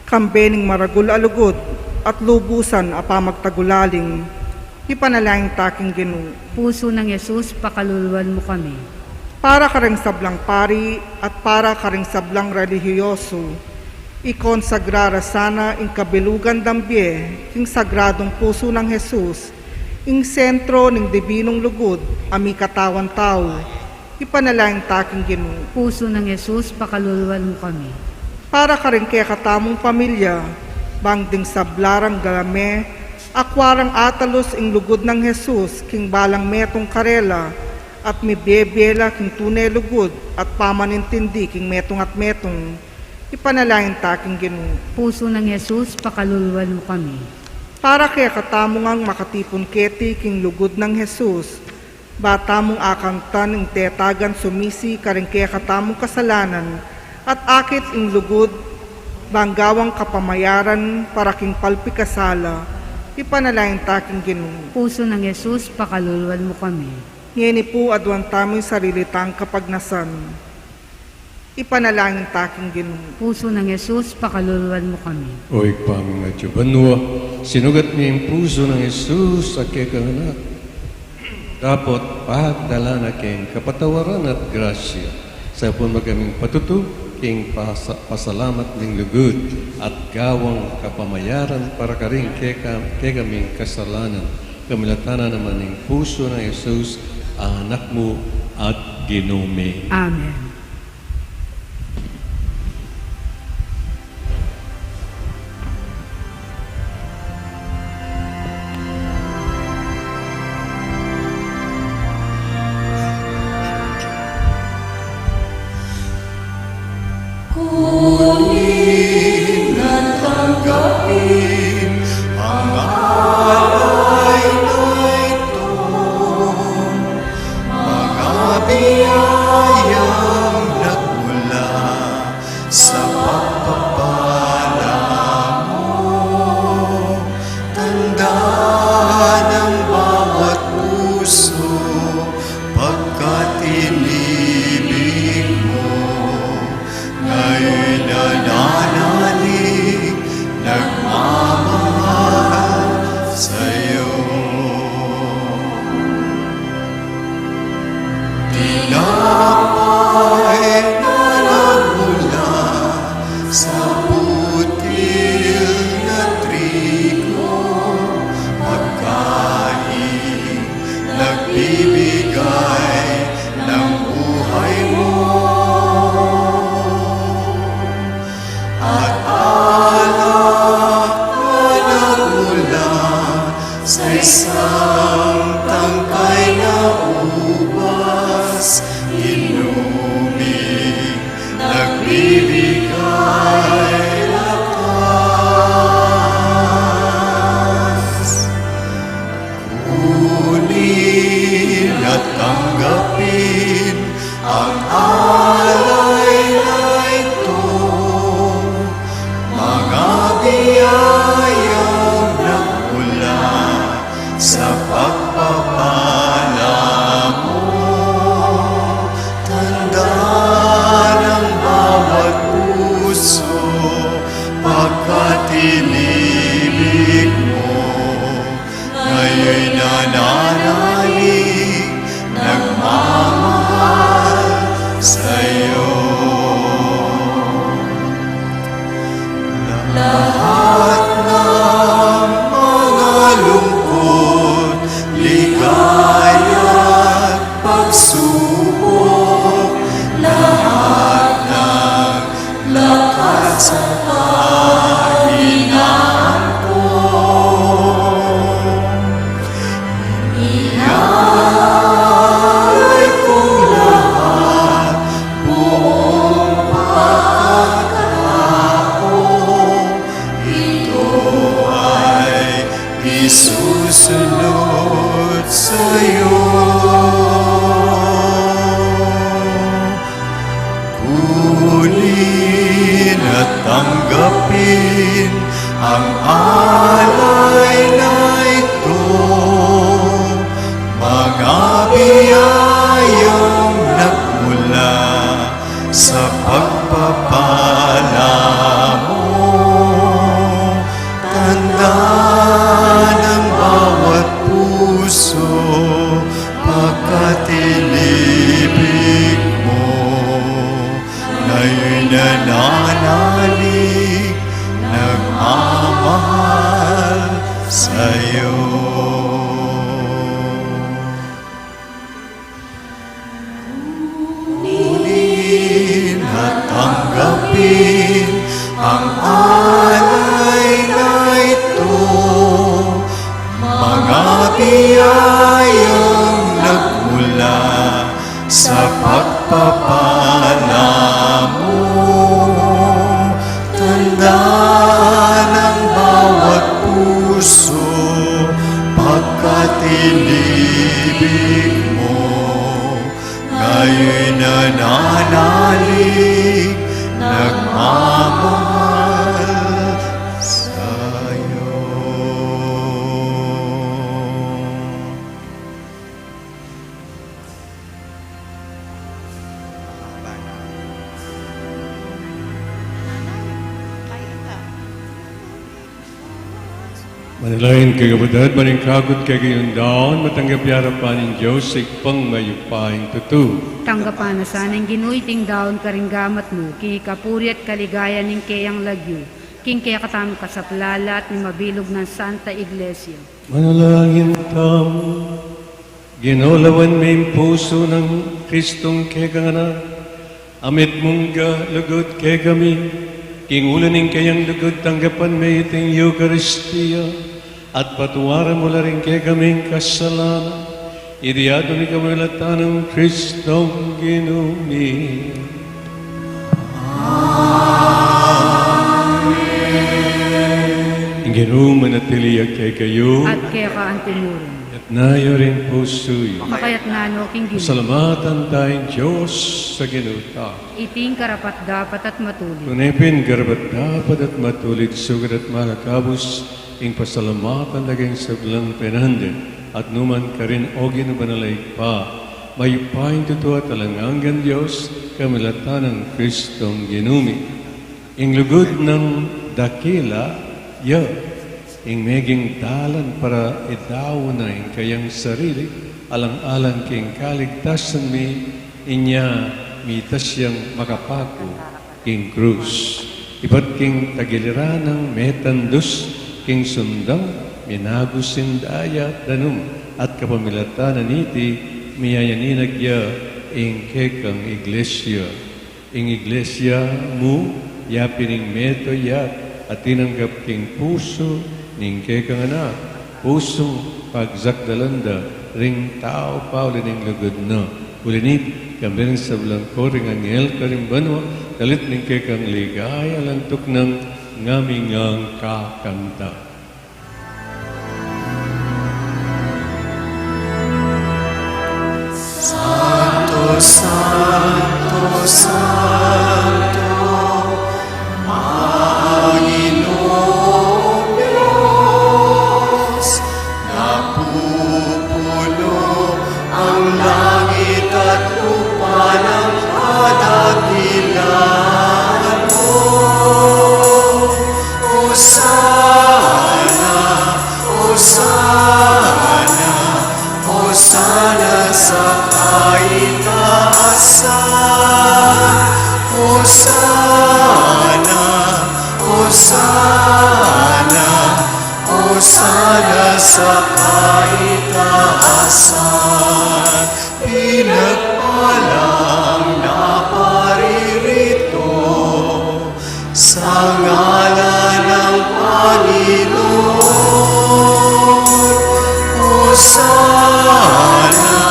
kambening maragul alugod at lubusan apamagtagulaling, ipanalangin taking Ginoo. Puso ng Yesus, pakaluluan mo kami. Para karing sablang pari at para karing sablang relihiyoso, ikonsagrara sana ing kabilugan dambye, ing sagradong puso ng Jesus, ing sentro ng dibinong lugod, ami katawan tao, ipanalangin taking Ginoo. Puso ng Yesus, pakaluluan mo kami. Para ka rin kaya katamong pamilya, bangding sablarang galame, akwarang atalos ing lugod ng Jesus, king balang metong karela, at mibebela king tunay lugod, at pamanintindi king metong at metong, ipanalangin taking Ginoo. Puso ng Yesus, pakaluluan mo kami. Para kaya katamong ang makatipon keti king lugod ng Jesus, bata mong akang tan ing tetagan sumisi karing kaya katamong kasalanan, at akit ing lugod, banggawang kapamayaran para king palpikasala, ipanalangin taking Ginoo. Puso ng Yesus, pakaluluan mo kami. Ngeni po adwan tamo'y sarili tang kapagnasan, ipanalangin taking Ginoo. Puso ng Yesus, pakaluluan mo kami. o igpaming at banwa, sinugat niya yung puso ng Jesus sa kekanak. Dapat pagdala na king kapatawaran at grasya, sa pun magaming patuto, king pasalamat ng lugod, at gawang kapamayaran para karing kegaming kasalanan, kamilatanan naman ng puso ng Jesus, anak mo at Ginome. Amen. Kunin at tanggapin ang alay na ito, mga biyaya biyayang nagmula sa pagpapala mo. Tanda ng bawat puso, pagkatinibig mo, ngayon'y nananalig, nagmamahal sa'yo. Lahat ng mga lungkot, ligaya at pagsubok, lahat ng lakas at kahinaan ko, inalay kong lahat, buong pagkatao, ito ay isusunod sa'yo. Kunin at tanggapin ang alay na ito, mga biyayang nagmula sa pagpapala mo. Tanda ng bawat puso, pagkatinibig mo, ngayon'y nananalig, nagmamahal sa'yo. Kunin at tanggapin ang alay na ito, mga biyayang nagmula sa pagpapala mo. Tanda ng bawat puso, pagkatinibig mo, ngayon'y nananalig, nagmamahal sa'yo. Manalain kay kabudad, maning kagod kay gayon daon, matanggap yarapan ng Diyos, ikpang mayupaing tutu. Tanggapan na sanang ginuiting daon karinggamat mo, king kapuri at kaligaya ning kayang lagyo, king kaya katamang kasaplala at ni mabilog ng Santa Iglesia. Manalangin tamo, ginolawan may puso ng Kristong kay kangana, amit mong lugod kay kami, king ulaning kayang lugod tanggapan may iting Eucharistia, at patuwaran mo na rin kay kaming kasalanan, idiyado ni kamilatan ng Kristong ginumi. Amen. Ginuma na tiliyak kay kayo, At kaya ka ang tinurin. at nayo rin puso'y. Makayat nano king ginoo. Salamatan tayong Diyos sa ginuta. Iting karapat dapat at matuloy. Tunipin, garabat dapat at matulid, sugad at makakabos, ing pasalamatan naging sablang penanden, at numan ka rin o ginubanalay pa, mayupain tuto at talanganggan Diyos, kamilatan ng Kristong ginumi. Ing lugod ng dakila, ing meging dalan para idaw na ing kayang sarili, alang-alang king kaligtasan mi, inya mitas siyang makapako, king krus. Iba't king tagiliran ng metandus, king sundang, minagusin danum, at kapamilatan na niti, miyayaninagya, ing kekang iglesia. Ing iglesia mo, yapining meto yat, at tinanggap king puso, ning kekang anak, pusong pagzakdalanda, ring tao pauli ning lugod na. Ulinit, kambing sa blangko, ring angel karimbanwa, kalit ning kekang ligaya, lantok ng ngaming ang kakanta. Santo, Santo, Santo, Panginoong Hosana sa kaitaasan, pinagpalang naparirito sa ngalan ng Panginoon. Hosana,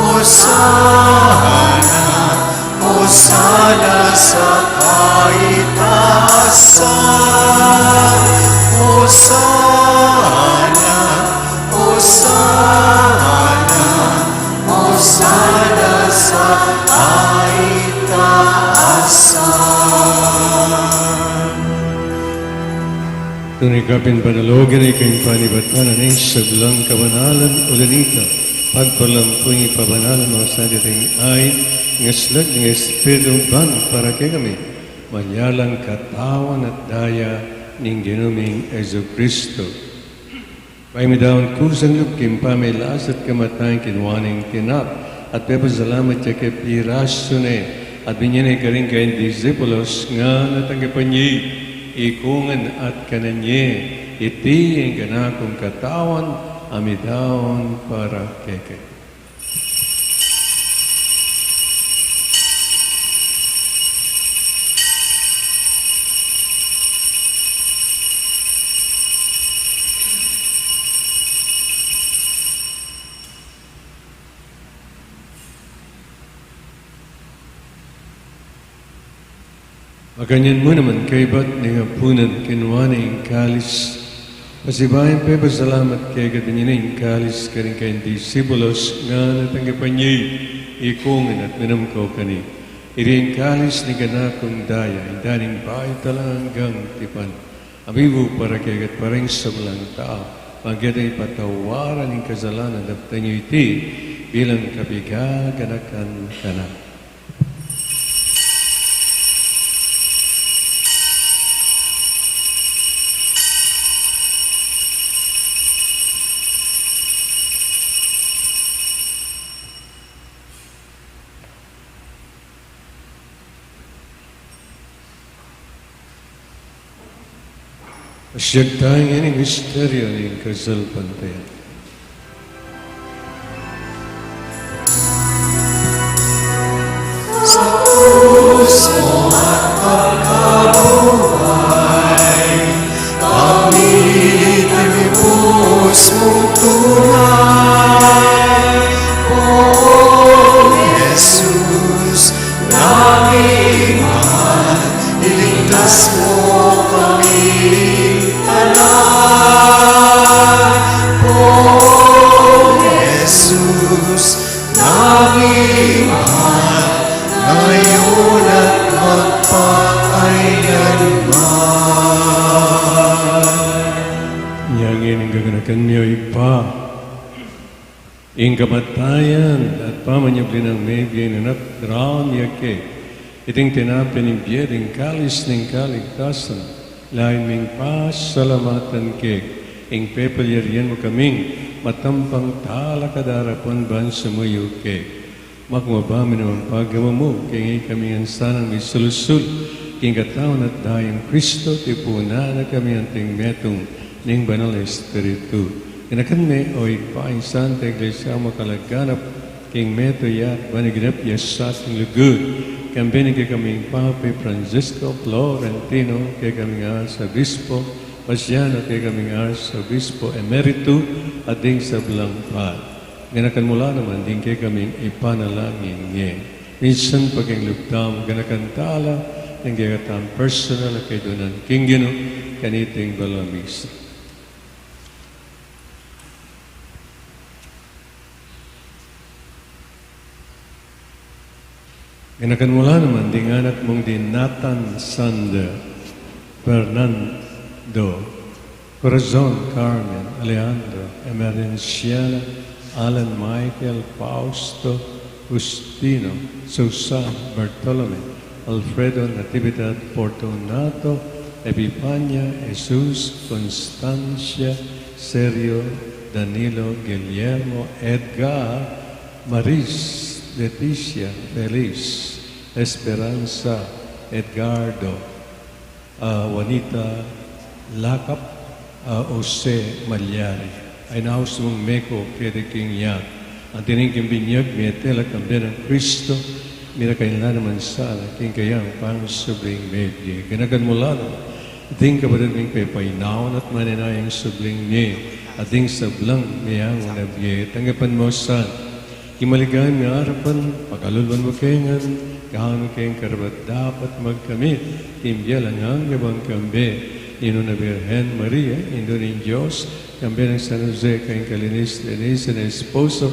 Hosana, Hosana sa kaitaasan. Hosana, Hosana, Hosana sa kaitaasan. Tunay kapin panalogin ay kayong panibatanan ng sablang kabanalan o lanita. Pagpalampuing ipabanalan mga saditing ay ngaslag ng Espiritu ban para kay kami. Manyalang katawan at daya ng ginuming Ezo Kristo. Paimidaon kusang lupkim pamilas at kamatayang kinwaning tinap at pepasalamat siya kay pirasune at binyanay ka rin kayong disipulos nga natanggapan niya ikungan at kananye iti ang ganakong katawan amidaon para keke. Maganyan mo naman kay ba't ningapunan kinwaning kalis. Pasibayan pa salamat kay gadanyaning kalis ka rin kayong disibulos nga natanggapan niya ikungan at minamkaw kani. Iring kalis ni ganakong daya, indaning bahay talanggang tipan. Amigo para kay gat parang sa malang tao, magyaday patawaran ng kasalanan at tanyo iti bilang kabigaganakan kanak. Asyag tayong ining misteryo ng kasalpantayan. Sa krus mo at pagkabuhay, kami tinubos mong tunay. O Jesus, naming mahal, iligtas mo kami. Jesus, naming mahal, ngayon at magpakailanman. Nyangin ang gaganakan niyo ipa. Ing kamatayan at pamanyablin ang medya na natraon niya ke. Iting tinapin ng biyeding kalis ng kaligtasan. Lain ming pasalamatan ke. Ing pepalyarian mo kaming matampang tala kadarapon ban sa muyo ke. Makmabamin ang paggawa mo, kaya kami ang sanang may sulusul, king katawan at dayang Kristo, tipuna na kami ang tingmetong ning banal Espiritu. Kinakan me o ipaing Santa Iglesia makalaganap, king meto yat, baniginap yasat ng lugod, kambini kay kaming Pape Francisco Florentino, kay kaming sa Bispo, Pasiano kay kaming Arsobispo Emerito at ding sa Blangpad. Ganakan mula naman din kay kaming ipanalangin niya. Minsan pag ang lugtam, ganakan tala, ang gagatam personal kay doon king gino, kaniting balamisa. Ganakan mula naman din anak mong din Nathan Sander, Fernando, Corazon Carmen, Alejandro, Emerenciana, Alan Michael, Fausto, Justino, Susan, Bartolome, Alfredo Natividad Fortunato, Epipania, Jesus, Constancia, Sergio, Danilo, Guillermo, Edgar, Maris, Leticia, Feliz, Esperanza, Edgardo, Juanita, Lakap, Jose Malyari. Ay naus mong meko kede king yak. Ang tiningking binyag, mietela kambi ng Kristo, mira kailan naman sala, king kayang pang subling medye. Kinagan mo lalo, ating kapatid ming painaon at maninayang subling niya, ating sablang miyang nabye. Tanggapan mo saan, kimaligayan mi harapan, pakalulwan mo kengan, kahang keng karabat dapat magkamit, timbiyalang ang gabang kambi. Ino na Birhen Maria, Indo ng Diyos, kambi ng San Jose, kayong kalinis, linis na esposo,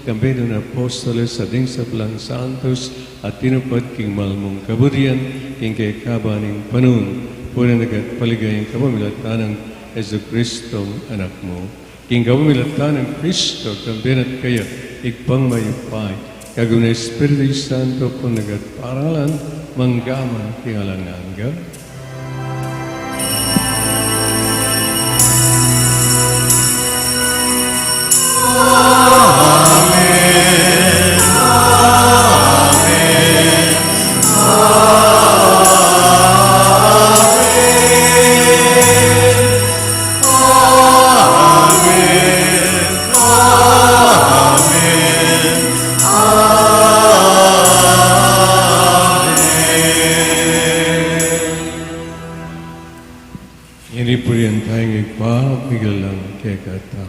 kambi ng Apostoles, ading sa Blang Santos, at tinupad king malmong kaburian, king kay kabaning panun, puna nagat paligayang kapamilatan ng Yesu Kristong anak mo. King kapamilatan ng Kristo, kambi na't kaya, ikpang mayupay, kaguna Espiritu Santo, pun nagat paralan, manggaman, king alangangga. Ini purihan tayong ipapigil lang kay kata.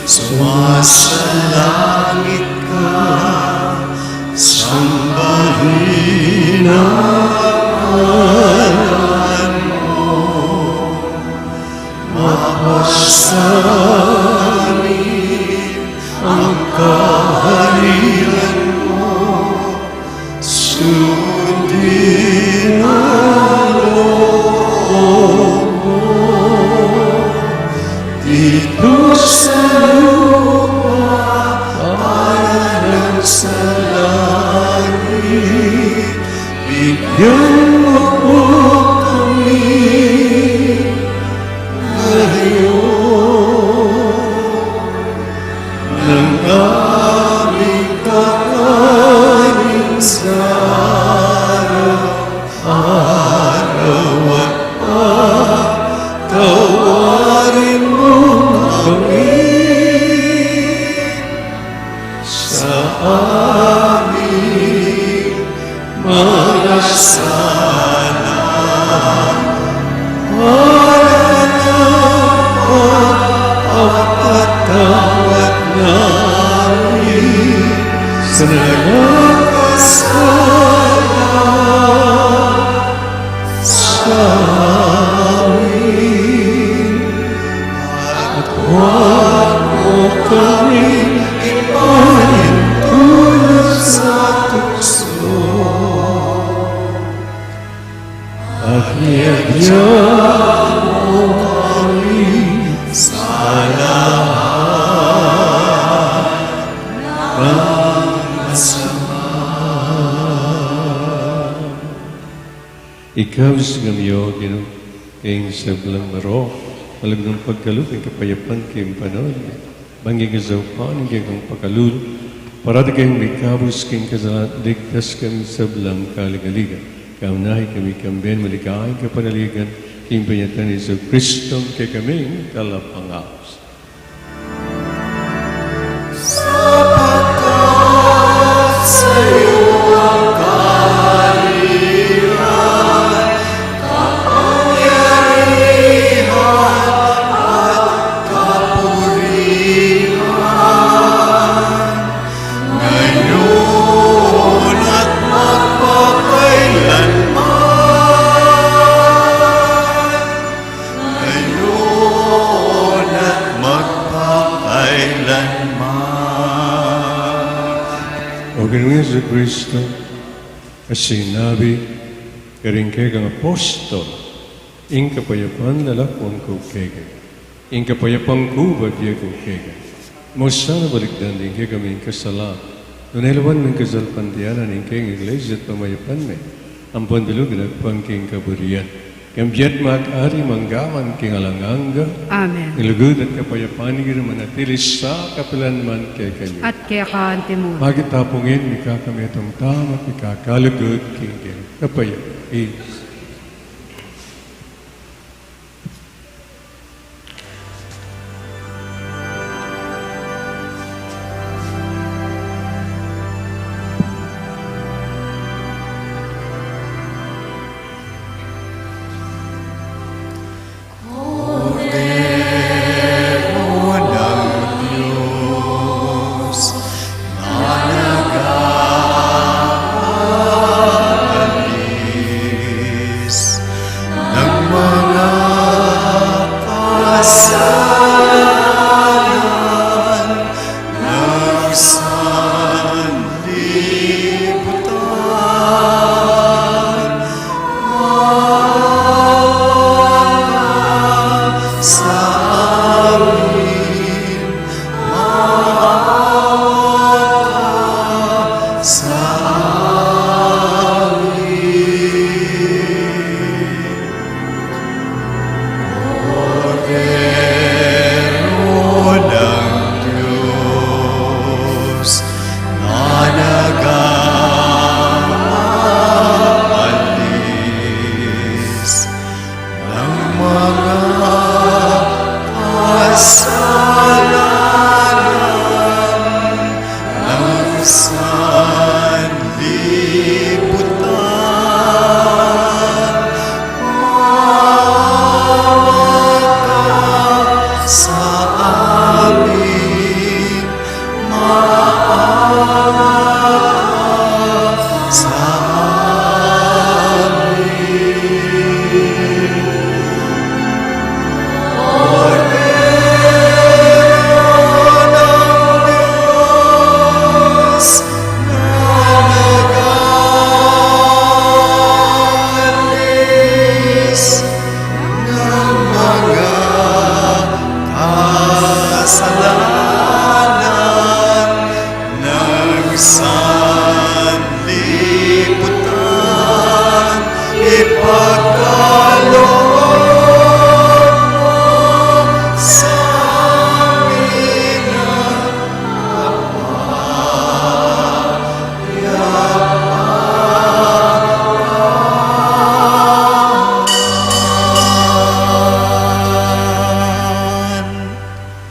Sumasalangit ka, sambahin ang mo, mapasanin ang kaharian mo, sundin ang loob mo, dito sa sa langit, bigyan mo po kami ngayon ng aming kakanin sa araw at patawarin mo kami sa aming mga sala. Wala na pagpapatawad namin sa nagkasala sa amin. At huwag mo kaming tulad sa tukso at niyagyan mo kami sa lahat ng masama. Ikaw sa kamiyo, kayong sa Blang Maro, malag ng pagkalut ng kapayapan kayong panon, banging kazapan, kayong pagkalul, para di kayong likabos kayong kasalat, ligtas kami sa Blang kaligaligan. Kaunahay kami kamben, malikain kapanaligan, kayong panyatan ni Yesu Kristong kay kaming kalapangaos. Sapagkat sa iyo ang kaharian, kapangyarihan at kapurihan, ngayon at magpakailanman. Ngayon at magpakailanman. O Ginoong Yesu Kristo, sinabi, karing kay kang apostol, ing kapayapan nalakwang ko kega, ing kapayapang kubad ya ko kega. Musa na balikdan din kay kami kasala, nunailawan ng kasalpandianan ing kay iglesia at pamayapan me, ang pondilog at pangking kaburian. Kambiat mag-ari manggaman king alanganga, Amen. nilugod at kapayapaan ni manatilis sa kapilanman kay kayo. At kaya kaantimon. Magitapungin, mika kami itong tama, mika kalugod king kapayapaan.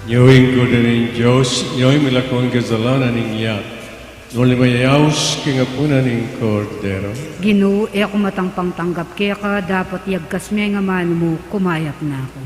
Nyawing ko din ng Diyos, nyawing milakong kasalanan ng iyat. Nung limayaws kingapunan ng kordero. Ginoo, ako matangpang tanggap kaya ka, dapat yagkas may nga man mo, kumayat na ako.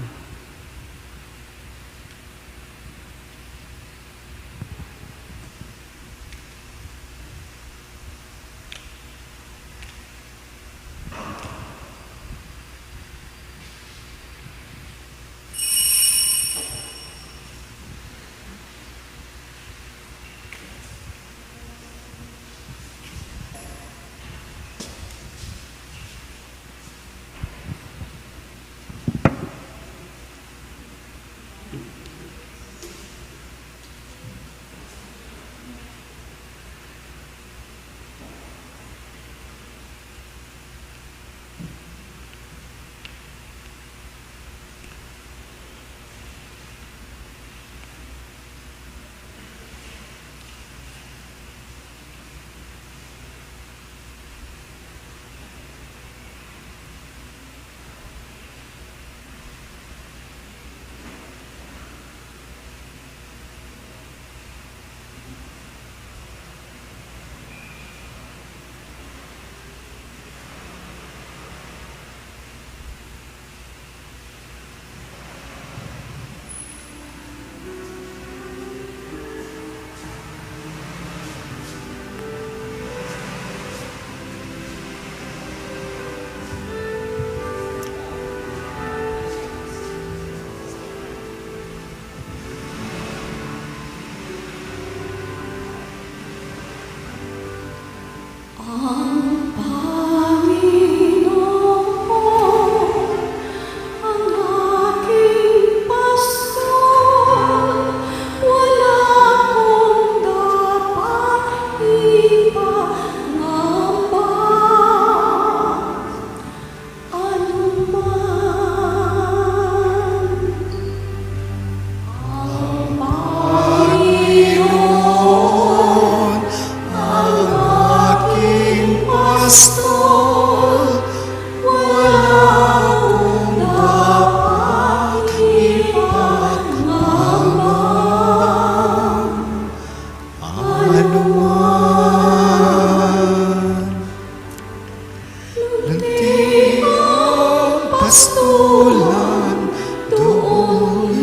pasulan, doon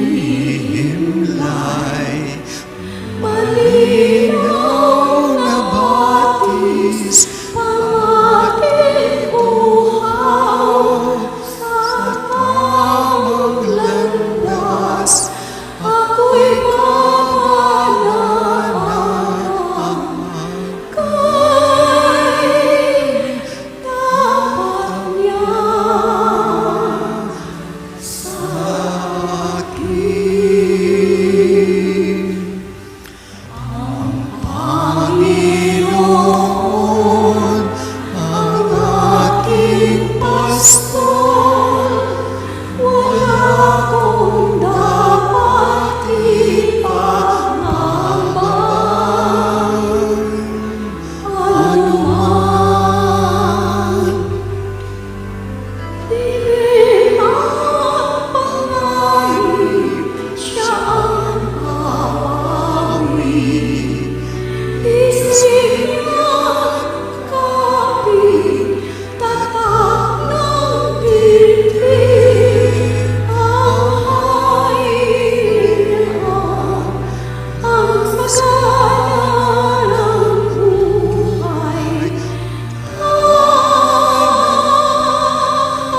himlay. Malinaw na batis, ang aking uhaw. Sa tamang landas, ako'y mamanarang. Kay dapat niya sa akin. Ang Panginoon, ang aking pastor, wala akong dapat ipangamba. Anuman dilim ang panganib, siya ang hawawi. Isip at kapit, tatak ng bibig, ang haingan, ang sagana ng buhay.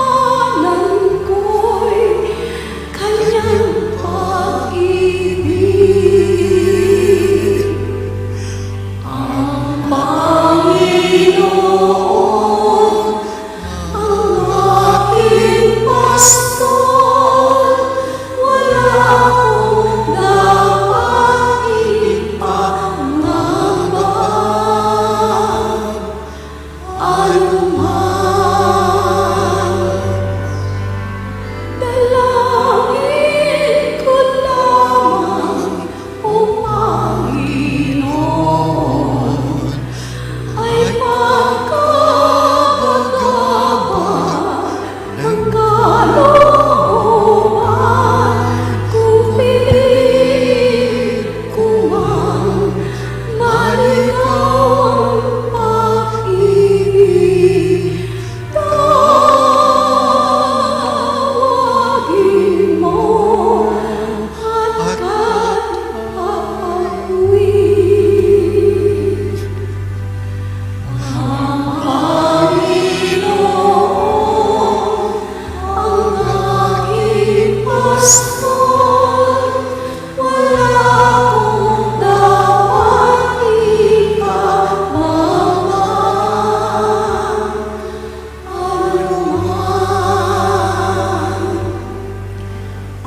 Tahanan ko'y kanyang pag-ibig. Ang Panginoon, ang aking pastor, wala akong dapat ipangamba. Anuman dalangin ko lamang, O Panginoon, ay magkabagabag ng kalooban. Kung pilit ko mang maligaw ang pag-ibig, tawagin mo at kataawin. Ang Panginoon, ang aking pastor, wala akong dapat ipangamba. Anuman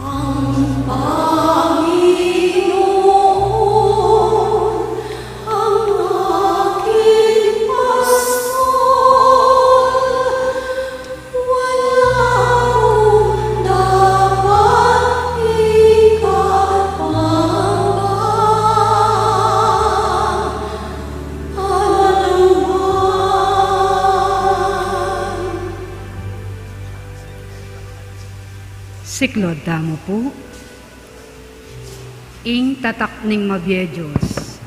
ang Panginoon, ang aking pastor, wala akong dapat ipangamba. Anuman. Siklod damo po. Ing tatak ning mabye Diyos.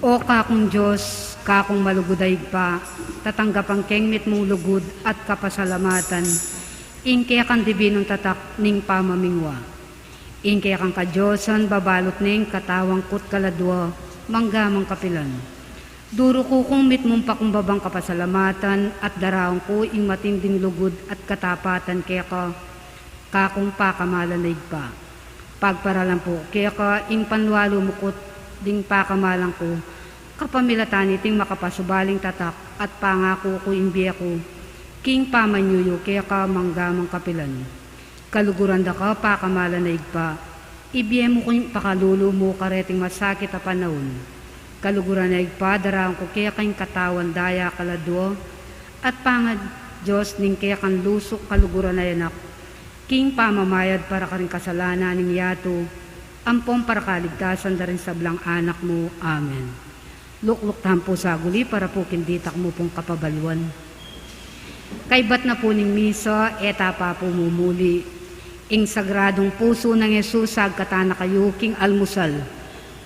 O kakong Diyos, kakong malugudaig pa, tatanggapang kengmit mong lugod at kapasalamatan, ing kaya kang dibinong tatak ning pamamingwa. Ing kaya kang kadyosan, babalot ning katawang kut kaladwa, manggamang kapilan. Duro ko kung mit mong pakumbabang kapasalamatan at darawang ko ing matinding lugod at katapatan kaya ka, kakong pakamalanay pa. Pagparalan po, kaya ka ing panwalo mukot ding pakamalang ko, kapamilatan iting makapasubaling tatak at pangako ko ing biya ko, king pamanyuyo kaya ka manggamang kapilan. Kaluguran da ka pakamalanay pa, ibiye mo ko yung pakalulo mo kareting masakit a panahon. Kaluguran na pa, darang ko kaya kayong katawan daya kaladwo, at pangad Diyos ning kaya kang lusok kaluguran na yanak, king pamamayad para ka rin kasalanan ning yato, ampong para kaligtasan da rin sa blang anak mo. Amen. Lukluk tampo sa guli para po kinditak mo pong kapabalwan. Kaibat na po ning misa, eta pa po mumuli. Ing sagradong puso ng Yesus agkatana kayo king almusal.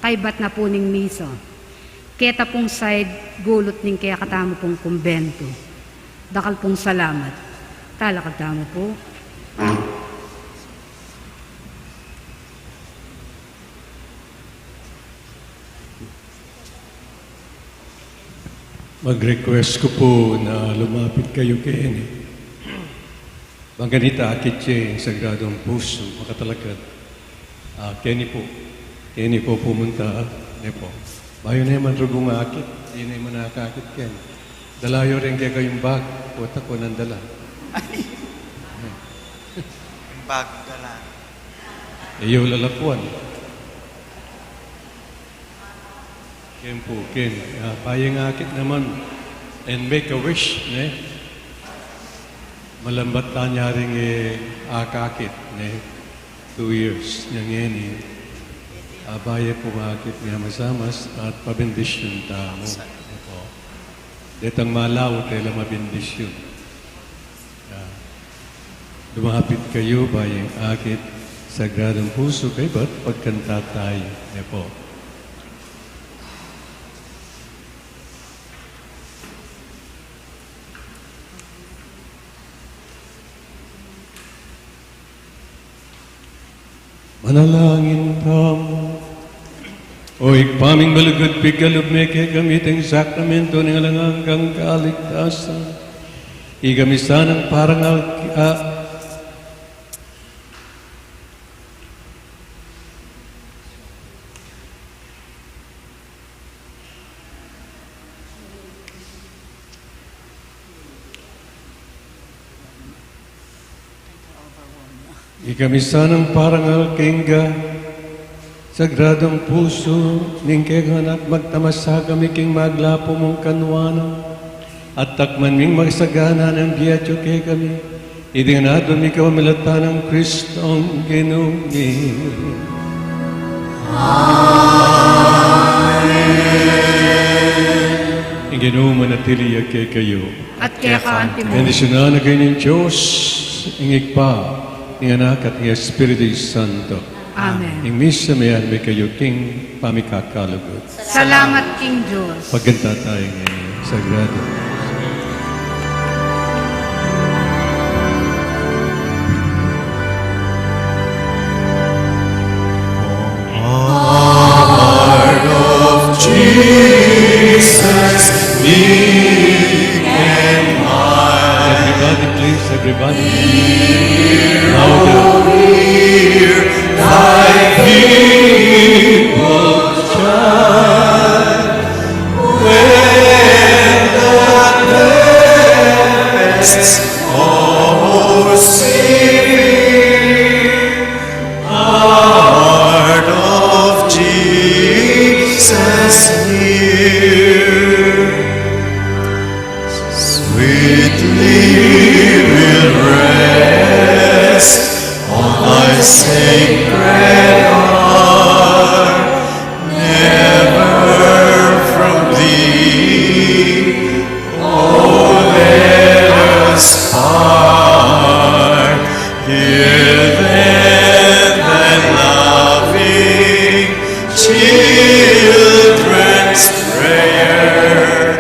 Kaibat na po ning misa. Keta pong side, gulot ning kaya katamo pong kumbento. Dakal pong salamat. Talakad tamo po. Mag-request ko po na lumapit kayo kay Eni. Bangganita akit siya yung sagradong puso, makatalagad. Kenny po. Kenny po pumunta. Hindi po. Bayo na yung rugong akit. Hindi na yung manakakit Kenny. Dalayo rin kaya kayong bag. Puta ko nang dala. Yung bag dala. Iyo lalapuan. Ken po, Ken. Bayang akit naman. And make a wish, ne? Malambat na niya rin akakit, ne? 2 years niya ngayon, Abaya po akit niya masamas at pabendisyon ta mo. Ito. Detang malaw, tela mabendisyon. Lumapit kayo, bayang akit, sagradong puso kayo, ba't pagkanta tayo? Po. Manalangin tamo. O ikpaming malugod pigalog me kay gamiting sakramento ng alanganggang kaligtasan. Igamisan ang parang Ikamisa ng parangal kengga, sagradong puso, ning kegan at magtamasa kami king maglapo mong kanwanan, at takman ming magsagana ng biyatyo kay kami, idingadon ikaw milata ng Kristong Ginumi. Amen. Ang Ginoo manatiliya kay kayo. At kaya kaanti mo. Bendisyonan na kayo ng Diyos, ingig pa, ng Anak at ng Espiritu Santo. Amen. Ang misa mayan may kayo king pamikakalagot. Salamat, King Diyos. Pagkanta tayo ngayon, sagrado. Heart of Jesus, meek and mild. Everybody please, everybody. Hear thy people's child when the tempests are severe. Heart of Jesus near, sweetly will rest on thy sacred heart, never from thee, oh, let us part. Hear then thy loving children's prayer,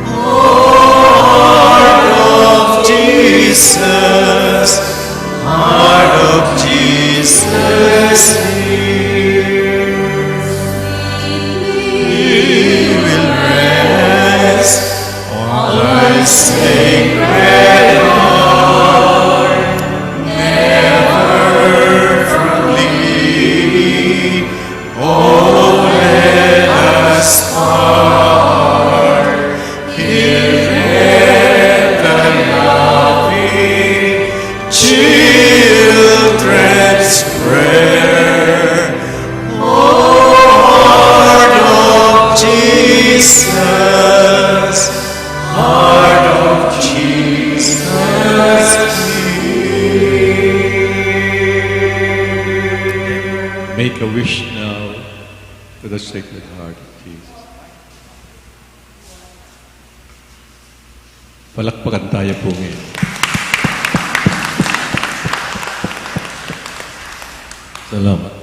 Heart of Jesus, Heart of Jesus, He will rest on thy sacred heart, never from thee, oh, let us part. Hear the loving children's prayer, Heart of Jesus, Heart of Jesus. Make a wish now to the Sacred Heart of Jesus. Palakpakan tayo po ngayon. Salamat.